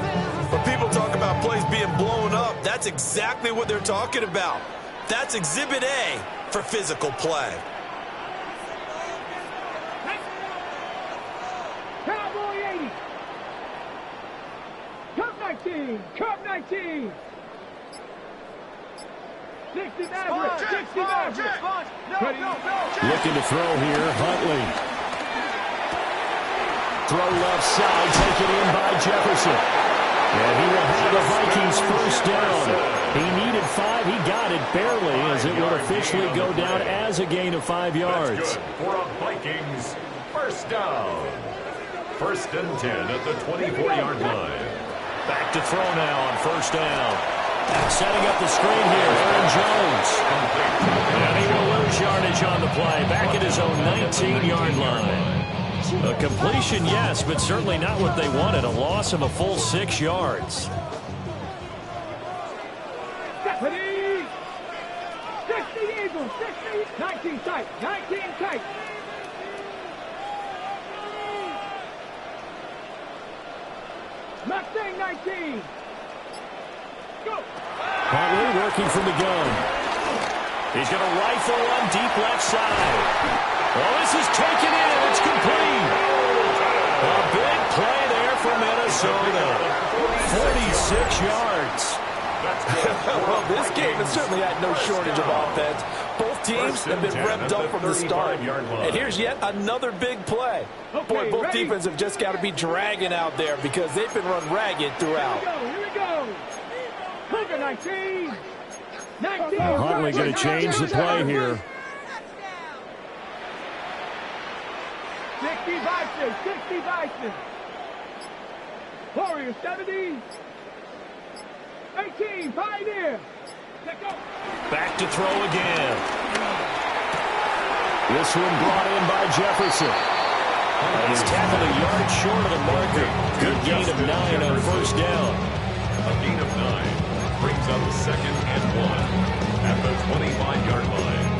When people talk about plays being blown up, that's exactly what they're talking about. That's Exhibit A for physical play. Cowboy 80. Cup 19. Cup 19. 60 Maverick. 60 Maverick. Looking to throw here, Huntley. Throw left side, taken in by Jefferson. And he will have the Vikings first down. He needed 5. He got it barely, as it would officially go down as a gain of 5 yards. That's good for a Vikings first down. 1st and 10 at the 24-yard line. Back to throw now on first down. Setting up the screen here, Aaron Jones. And he will lose yardage on the play. Back at his own 19-yard line. A completion, yes, but certainly not what they wanted. A loss of a full 6 yards. 60 Eagles, 60, 19 tight, 19 tight. Mustang 19. Go. Huntley working from the gun. He's going to rifle one deep left side. Well, this is taken in, and it's complete. A big play there for Minnesota. 46 yards. Well, this game has certainly had no shortage of offense. Both teams have been revved up from the start. And here's yet another big play. Boy, both defenses have just got to be dragging out there because they've been run ragged throughout. Here we go. Cougar 19. 19. Huntley going to change the play here. 60 Vikings, 60 Vikings. Warriors 70. 18, Pioneer. Let's go. Back to throw again. This one brought in by Jefferson. He's tackled a yard short of the marker. Good gain of 9 on first down. A gain of 9 brings up 2nd and 1 at the 25-yard line.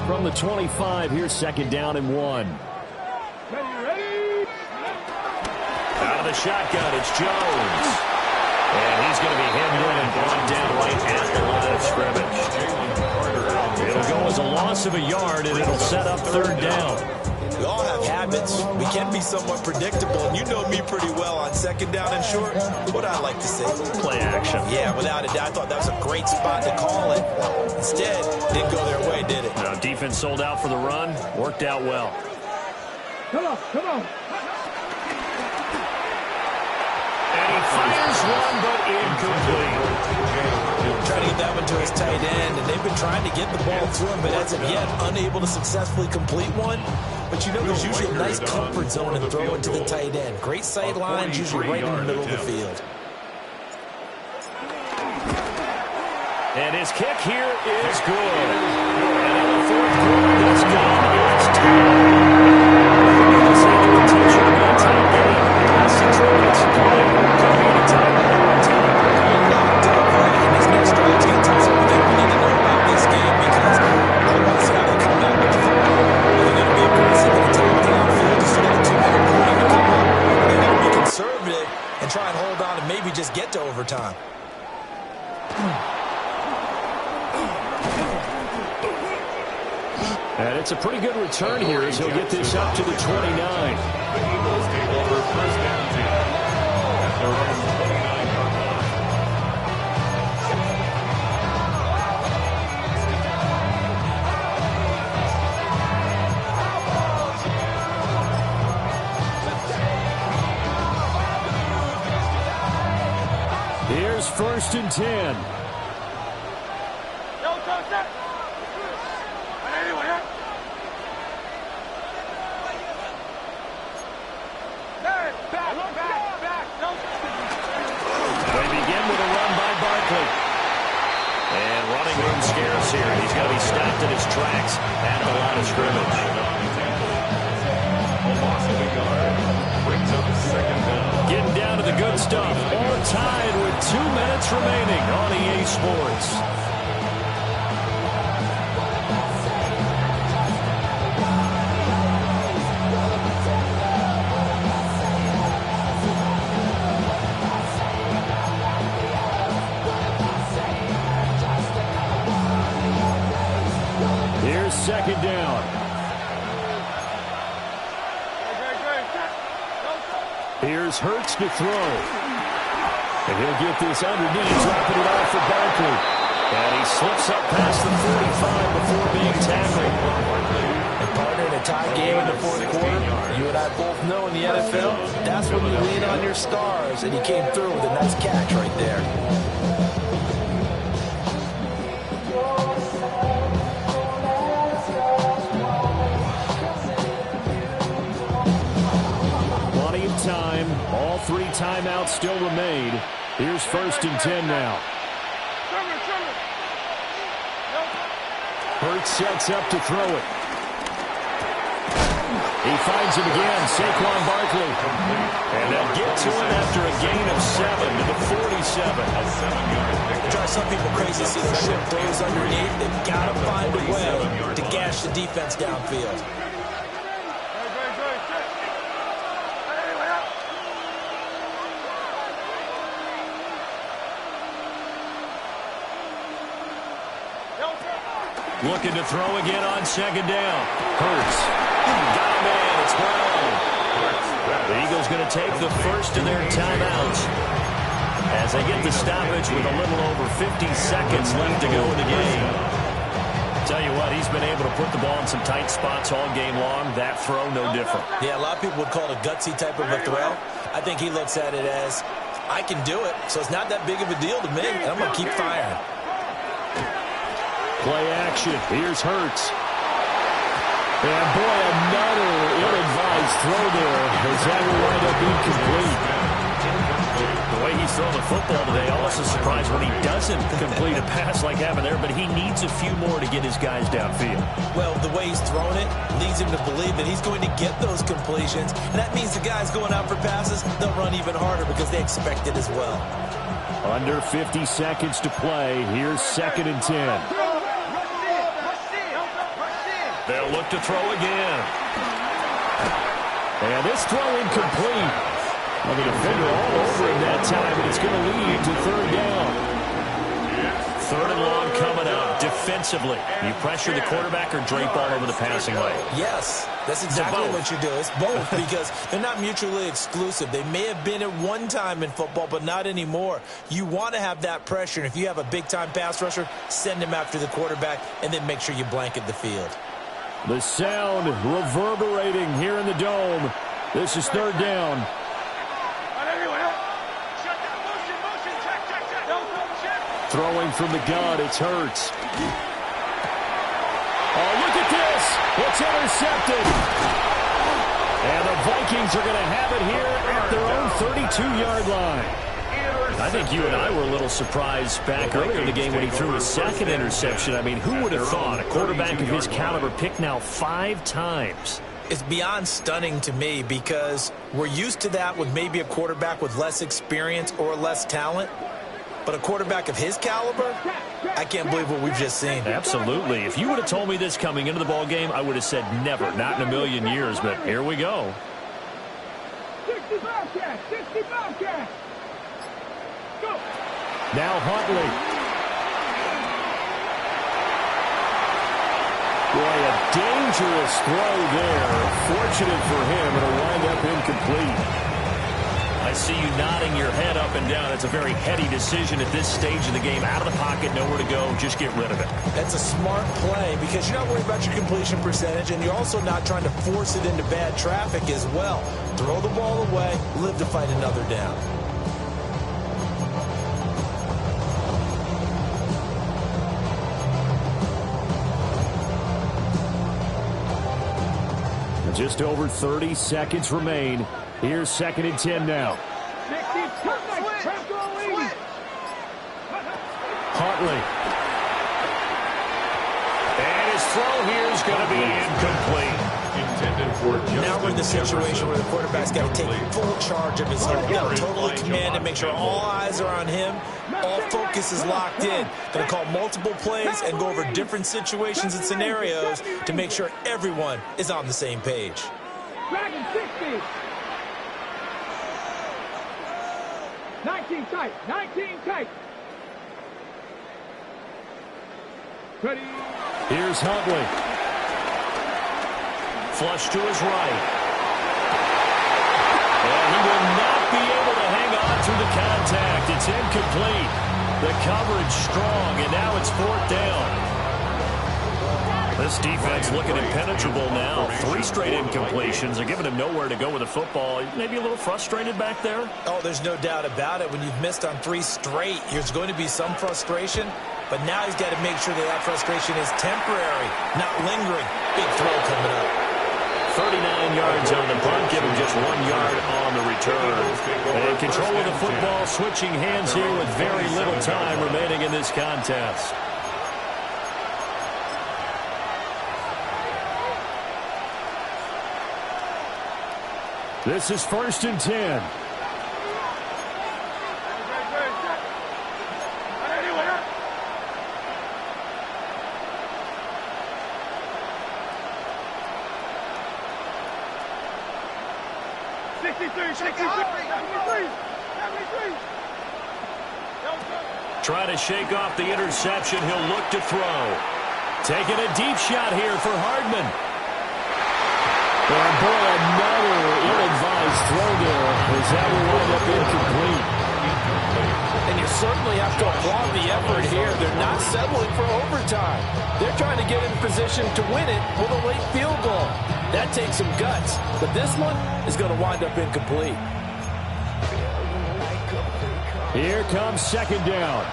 From the 25, here's 2nd down and 1. Ready. Out of the shotgun, it's Jones. And he's going to be hemmed in and brought down right at the line of scrimmage. It'll go as a loss of a yard, and it'll set up 3rd down. We all have habits. We can be somewhat predictable, and you know me pretty well on 2nd down and short. What I like to say? Play action. Yeah, without a doubt. I thought that was a great spot to call it. Instead, didn't go their way, did it? Now, defense sold out for the run. Worked out well. Come on, come on. And he fires one, but incomplete. Trying to get that one to his tight end, and they've been trying to get the ball to him, but as of yet, unable to successfully complete one. But you know, there's usually a nice comfort zone in throwing to the tight end. Great sight lines, usually right in the middle of the field. And his kick here is good. And in the fourth quarter, this game is tied. This had the potential to be a tight game. Less than 2 minutes to play. Could be any time. Locked up, and this next drive is going to tell us everything we need to know about this game, because I want to see how they come back with the football. Are they going to be aggressive and attack downfield to sort of the 2-minute warning to come up? Are they going to be conservative and try and hold on and maybe just get to overtime? And it's a pretty good return here as he'll get this up to the 29. The Eagles take over first and 10 at their own 29-yard line. Here's first and 10. He's going to be stopped in his tracks at the line of scrimmage. Getting down to the good stuff. All tied with 2 minutes remaining on EA Sports. Second down. Here's Hurts to throw. And he'll get this underneath, dropping it off for Barkley. And he slips up past the 45 before being tackled. And partner, in a tie game in the fourth quarter, you and I both know in the NFL, that's when you lean on your stars. And he came through with a nice catch right there. Time. All 3 timeouts still remain. Here's first and 10 now. Hurts sets up to throw it. He finds him again, Saquon Barkley. And they'll get to him after a gain of 7 to the 47. Drive some people crazy to see the ship throws underneath. They've got to find a way to gash the defense downfield. Looking to throw again on second down. Hurts. Got him in. It's Brown. The Eagles going to take the first of their timeouts as they get the stoppage with a little over 50 seconds left to go in the game. Tell you what, he's been able to put the ball in some tight spots all game long. That throw, no different. Yeah, a lot of people would call it a gutsy type of a throw. I think he looks at it as, I can do it, so it's not that big of a deal to me, and I'm going to keep firing. Play action. Here's Hurts. And boy, another ill-advised throw there as that will wind up being complete. The way he's throwing the football today, also surprised when he doesn't complete a pass like happened there, but he needs a few more to get his guys downfield. Well, the way he's throwing it leads him to believe that he's going to get those completions, and that means the guys going out for passes, they'll run even harder because they expect it as well. Under 50 seconds to play. Here's second and 10. They'll look to throw again. And this throw incomplete. Well, the defender all over him that time, and it's going to lead to third down. Third and long coming up. Defensively, you pressure the quarterback or drape all over the passing lane? Yes, that's exactly what you do. It's both because they're not mutually exclusive. They may have been at one time in football, but not anymore. You want to have that pressure, and if you have a big-time pass rusher, send him after the quarterback, and then make sure you blanket the field. The sound reverberating here in the dome. This is third down. Throwing from the gun, it's Hurts. Oh, look at this. It's intercepted. And the Vikings are going to have it here at their own 32-yard line. I think you and I were a little surprised back earlier in the game when he threw his second interception. I mean, who would have thought a quarterback of his caliber picked now 5 times? It's beyond stunning to me because we're used to that with maybe a quarterback with less experience or less talent. But a quarterback of his caliber, I can't believe what we've just seen. Absolutely. If you would have told me this coming into the ball game, I would have said never, not in a million years. But here we go. 60 Bobcats, 60 Bobcats. Go. Now Huntley. Boy, a dangerous throw there. Fortunate for him, it'll wind up incomplete. I see you nodding your head up and down. It's a very heady decision at this stage of the game. Out of the pocket, nowhere to go. Just get rid of it. That's a smart play because you're not worried about your completion percentage, and you're also not trying to force it into bad traffic as well. Throw the ball away, live to fight another down. Just over 30 seconds remain. Here's 2nd and 10 now. Huntley. And his throw here is going to be incomplete. Now we're in the situation where the quarterback's got to take full charge of his own. Got to totally command and make sure all eyes are on him. All focus is locked in. Going to call multiple plays and go over different situations and scenarios to make sure everyone is on the same page. Dragon 60. 19 tight, 19 tight. Ready. Here's Huntley. Flush to his right. And he will not be able to hang on through the contact. It's incomplete. The coverage strong, and now it's 4th down. This defense looking impenetrable now. 3 straight incompletions are giving him nowhere to go with the football. Maybe a little frustrated back there? Oh, there's no doubt about it. When you've missed on 3 straight, there's going to be some frustration. But now he's got to make sure that frustration is temporary, not lingering. Big throw coming up. 39 yards on the punt, give him just 1 yard on the return. And control of the football, switching hands here with very little time remaining in this contest. This is 1st and 10. Trying to shake off the interception. He'll look to throw. Taking a deep shot here for Hardman. And boy, another ill-advised throw there as that will wind up incomplete. And you certainly have to applaud the effort here. They're not settling for overtime. They're trying to get in position to win it with a late field goal. That takes some guts. But this one is going to wind up incomplete. Here comes 2nd down.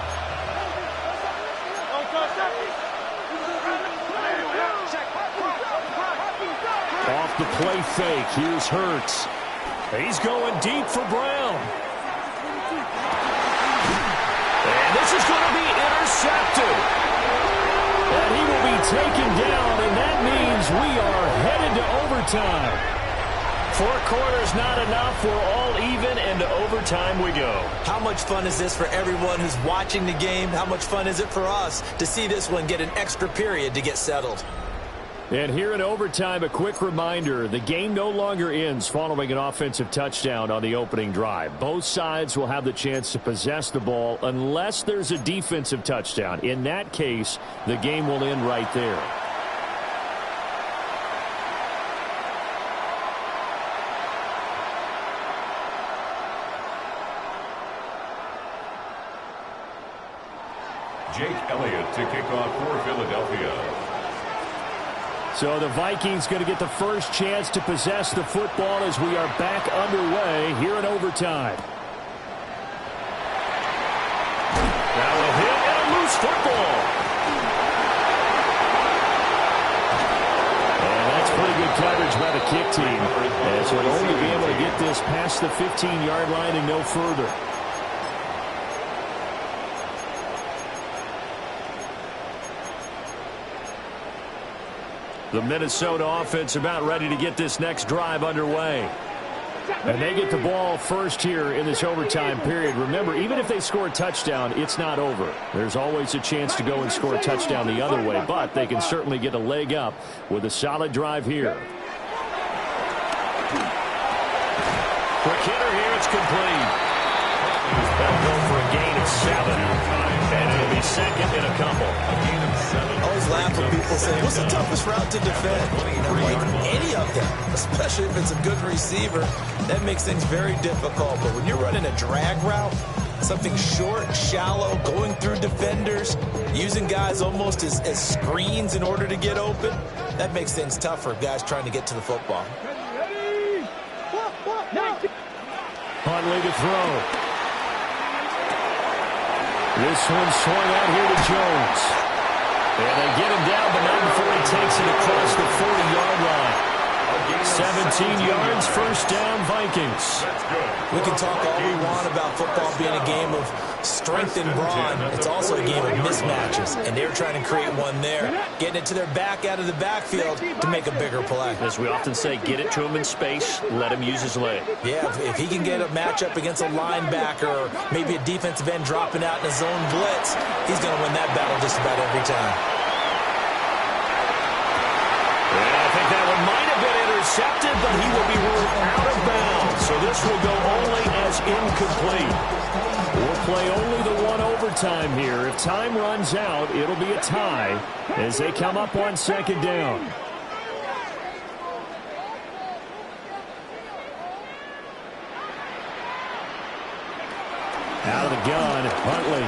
Off the play fake. Here's Hurts. He's going deep for Brown. And this is going to be intercepted. And he will be taken down, and that means we are headed to overtime. 4 quarters not enough. We're all even, and to overtime we go. How much fun is this for everyone who's watching the game? How much fun is it for us to see this one get an extra period to get settled? And here in overtime, a quick reminder, the game no longer ends following an offensive touchdown on the opening drive. Both sides will have the chance to possess the ball unless there's a defensive touchdown. In that case, the game will end right there. Jake Elliott to kick off for Philadelphia. So the Vikings going to get the first chance to possess the football as we are back underway here in overtime. Now a hit and a loose football. And that's pretty good coverage by the kick team, as he'll only be able to get this past the 15-yard line and no further. The Minnesota offense about ready to get this next drive underway. And they get the ball first here in this overtime period. Remember, even if they score a touchdown, it's not over. There's always a chance to go and score a touchdown the other way, but they can certainly get a leg up with a solid drive here. Quick hitter here, it's complete. That'll go for a gain of 7. And it'll be second in a couple. I always laugh when people say, what's the toughest route to defend? Like any of them, especially if it's a good receiver. That makes things very difficult. But when you're running a drag route, something short, shallow, going through defenders, using guys almost as screens in order to get open, that makes things tough for guys trying to get to the football. Huntley to throw. This one swung out here to Jones. And they get him down, but not before he takes it across the 40-yard line. 17 yards, first down, Vikings. We can talk all we want about football being a game of strength and brawn. It's also a game of mismatches, and they're trying to create one there, getting it to their back out of the backfield to make a bigger play. As we often say, get it to him in space, let him use his leg. Yeah, if he can get a matchup against a linebacker or maybe a defensive end dropping out in a zone blitz, he's going to win that battle just about every time. And I think that one might have been intercepted, but he will be ruled out of bounds. So this will go only as incomplete. We'll play only the one overtime here. If time runs out, it'll be a tie as they come up on second down. Out of the gun, Huntley.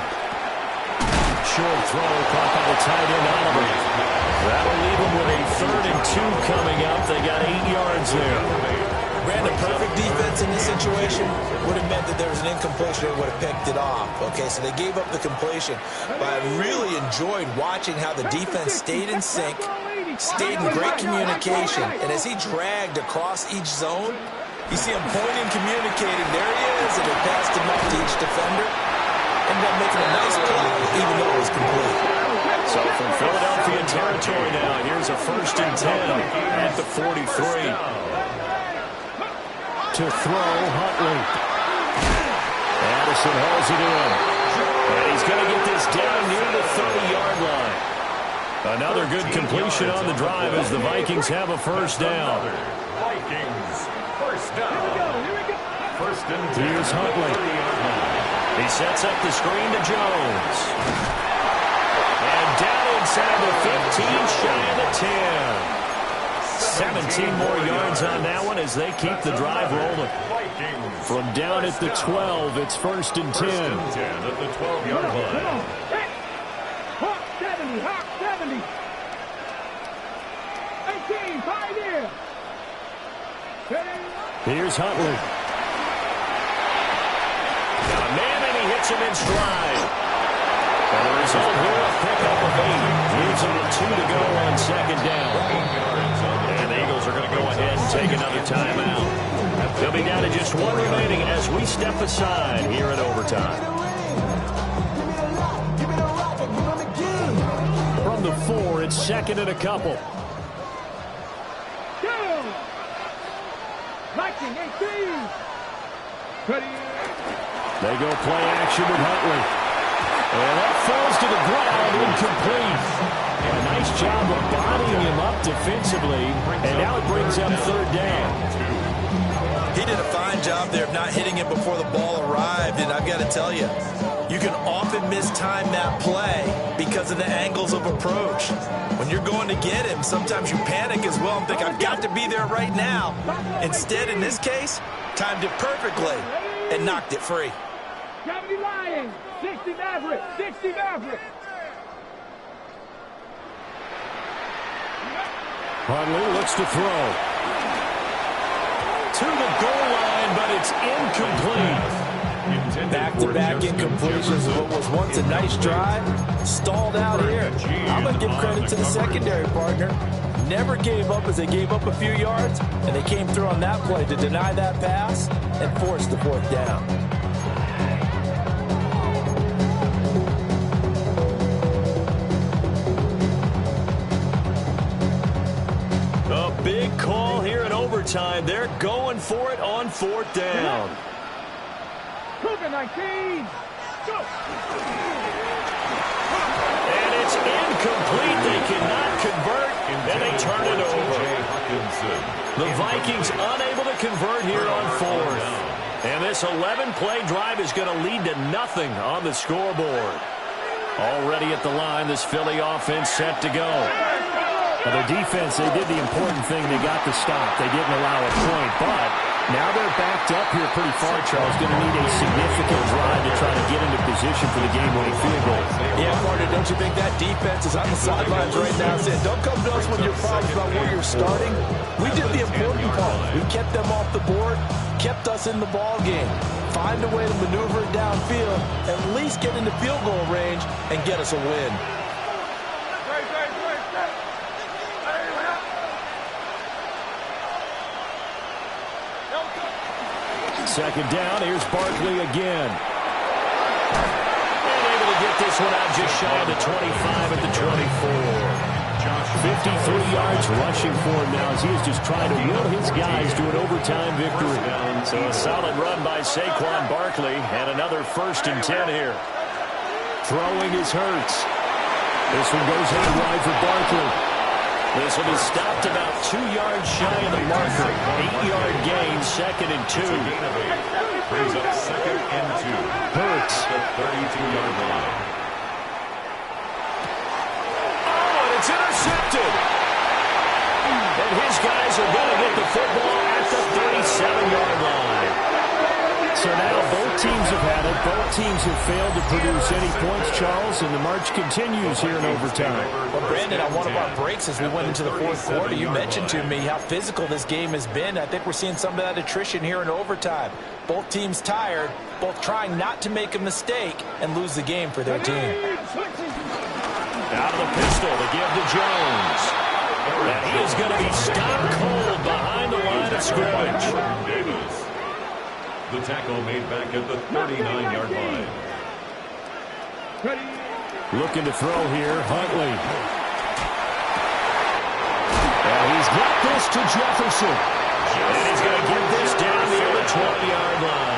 Short throw caught by the tight end Oliver. That'll leave them with a 3rd and 2 coming up. They got 8 yards there. Brandon, perfect defense in this situation would have meant that there was an incompletion. They would have picked it off. Okay, so they gave up the completion. But I really enjoyed watching how the defense stayed in sync, stayed in great communication. And as he dragged across each zone, you see him pointing, communicating. There he is, and they passed him up to each defender. Ended up making a nice play, even though it was complete. So from Philadelphia territory now, here's a 1st and 10 at the 43. To throw, Huntley. Addison hauls it in. And he's going to get this down near the 30-yard line. Another good completion on the drive as the Vikings have a first down. Vikings, first down. First and 10. Here's Huntley. He sets up the screen to Jones. And down inside the 15, shy of the 10. 17 more yards on that one as they keep the drive rolling. From down at the 12, it's 1st and 10. At the 12-yard line. Hawk 70, Hawk 70. 18, 5 here. Here's Huntley. Got a man and he hits him in stride. And the result here, a pickup of 8. Leaves him with 2 to go on second down. And the Eagles are going to go ahead and take another timeout. They'll be down to just 1 remaining as we step aside here in overtime. From the 4, it's 2nd and a couple. Viking 18. They go play action with Huntley. And that falls to the ground, incomplete. And a nice job of bodying him up defensively. And now it brings up 3rd down. He did a fine job there of not hitting him before the ball arrived. And I've got to tell you, you can often mistime that play because of the angles of approach. When you're going to get him, sometimes you panic as well and think, I've got to be there right now. Instead, in this case, timed it perfectly and knocked it free. 70 Lions, 60 Maverick, 60 Maverick. Huntley looks to throw. To the goal line, but it's incomplete. Back-to-back incompletions of what was once a nice drive. Stalled out here. I'm going to give credit to the secondary partner. Never gave up as they gave up a few yards, and they came through on that play to deny that pass and force the fourth down. A big call here in overtime. They're going for it on fourth down. Cougar 19. Go. And it's incomplete. They cannot convert, and they turn it over. The Vikings unable to convert here on fourth. And this 11-play drive is going to lead to nothing on the scoreboard. Already at the line, this Philly offense set to go. Well, their defense, they did the important thing. They got the stop. They didn't allow a point, but now they're backed up here pretty far, Charles. Going to need a significant drive to try to get into position for the game-winning field goal. Yeah, partner, don't you think that defense is on the sidelines right now saying, don't come to us with your problems about where you're starting. We did the important part. We kept them off the board, kept us in the ball game. Find a way to maneuver it downfield, at least get into field goal range, and get us a win. Second down, here's Barkley again. And able to get this one out just shy of the 25 at the 24. 53 yards rushing for him now as he is just trying to will his guys to an overtime victory. So a solid run by Saquon Barkley and another 1st and 10 here. Throwing is Hurts. This one goes out wide for Barkley. This will be stopped about 2 yards shy of the marker. 8-yard gain, 2nd and 2. Brings up 2nd and 2. Hurts. The 32-yard line. Oh, and it's intercepted. And his guys are going to get the football at the 37-yard line. So now both teams have had it. Both teams have failed to produce any points, Charles, and the march continues here in overtime. Well, Brandon, on one of our breaks as we went into the fourth quarter, you mentioned to me how physical this game has been. I think we're seeing some of that attrition here in overtime. Both teams tired, both trying not to make a mistake and lose the game for their team. Out of the pistol to give to Jones. And he is going to be stopped cold behind the line of scrimmage. The tackle made back at the 39-yard line. Looking to throw here, Huntley. And he's got this to Jefferson. And he's going to get this down near the 20-yard line.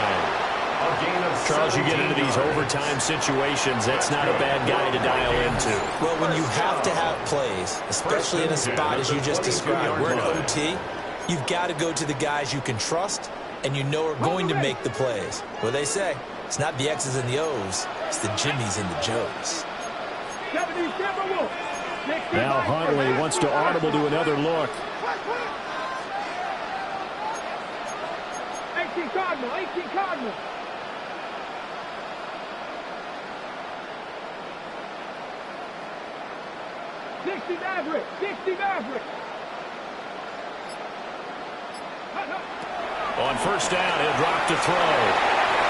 Charles, you get into these overtime situations, that's not a bad guy to dial into. Well, when you have to have plays, especially in a spot as you just described, we're in OT, you've got to go to the guys you can trust and you know are going to make the plays. Well, they say, it's not the X's and the O's, it's the Jimmys and the Joes. Now Huntley wants to audible to another look. 18 Cardinal, 18 Cardinal. Maverick, 60 Maverick. On first down, he'll drop to throw.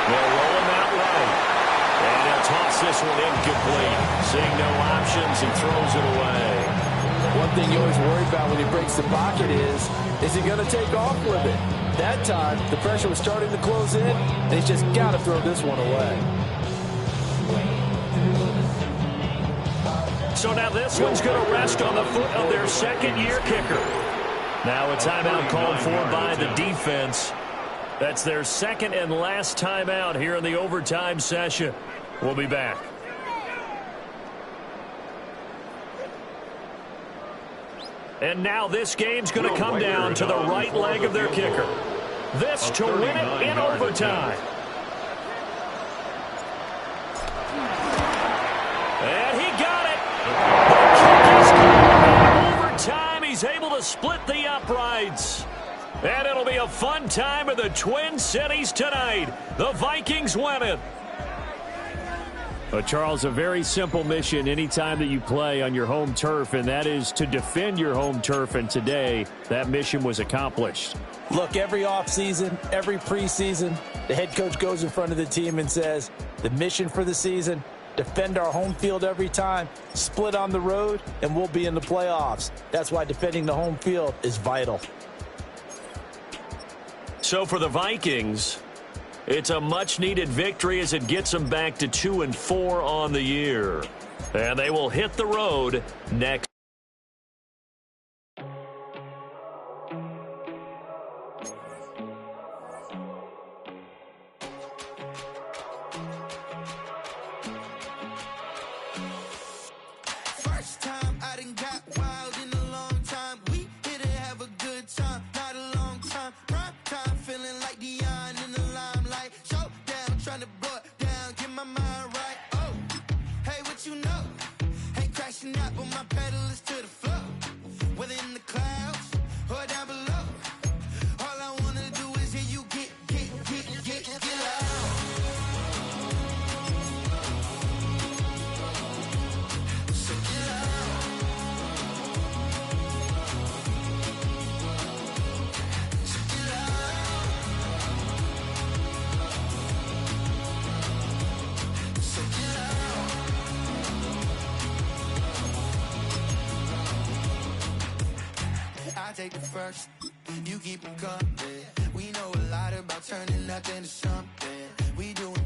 They'll roll him out right. And he'll toss this one incomplete. Seeing no options, he throws it away. One thing you always worry about when he breaks the pocket is he going to take off with it? That time, the pressure was starting to close in, and he's just got to throw this one away. So now this one's going to rest on the foot of their second-year kicker. Now a timeout called for by the defense. That's their second and last timeout here in the overtime session. We'll be back. And now this game's going to come down to the right leg of their kicker. This to win it in overtime. And he got it. The kick is good. In overtime, he's able to split the uprights. And it'll be a fun time in the Twin Cities tonight. The Vikings win it. Charles, a very simple mission anytime that you play on your home turf, and that is to defend your home turf, and today that mission was accomplished. Look, every offseason, every preseason, the head coach goes in front of the team and says, the mission for the season, defend our home field every time, split on the road, and we'll be in the playoffs. That's why defending the home field is vital. So for the Vikings, it's a much-needed victory as it gets them back to 2-4 on the year. And they will hit the road next. First time I done got wild in a long time. We here to have a good time, not a long time. Prime time, feeling like Dion in the limelight. Showdown, trying to blow it down, get my mind right. Oh, hey, what you know? Ain't crashing out, but my pedal is to the floor. Whether in the clouds or down below, all I wanna do is hear you get loud. So get loud. So get loud. So get loud. I take the first, you keep them coming. We know a lot about turning nothing to something. We doing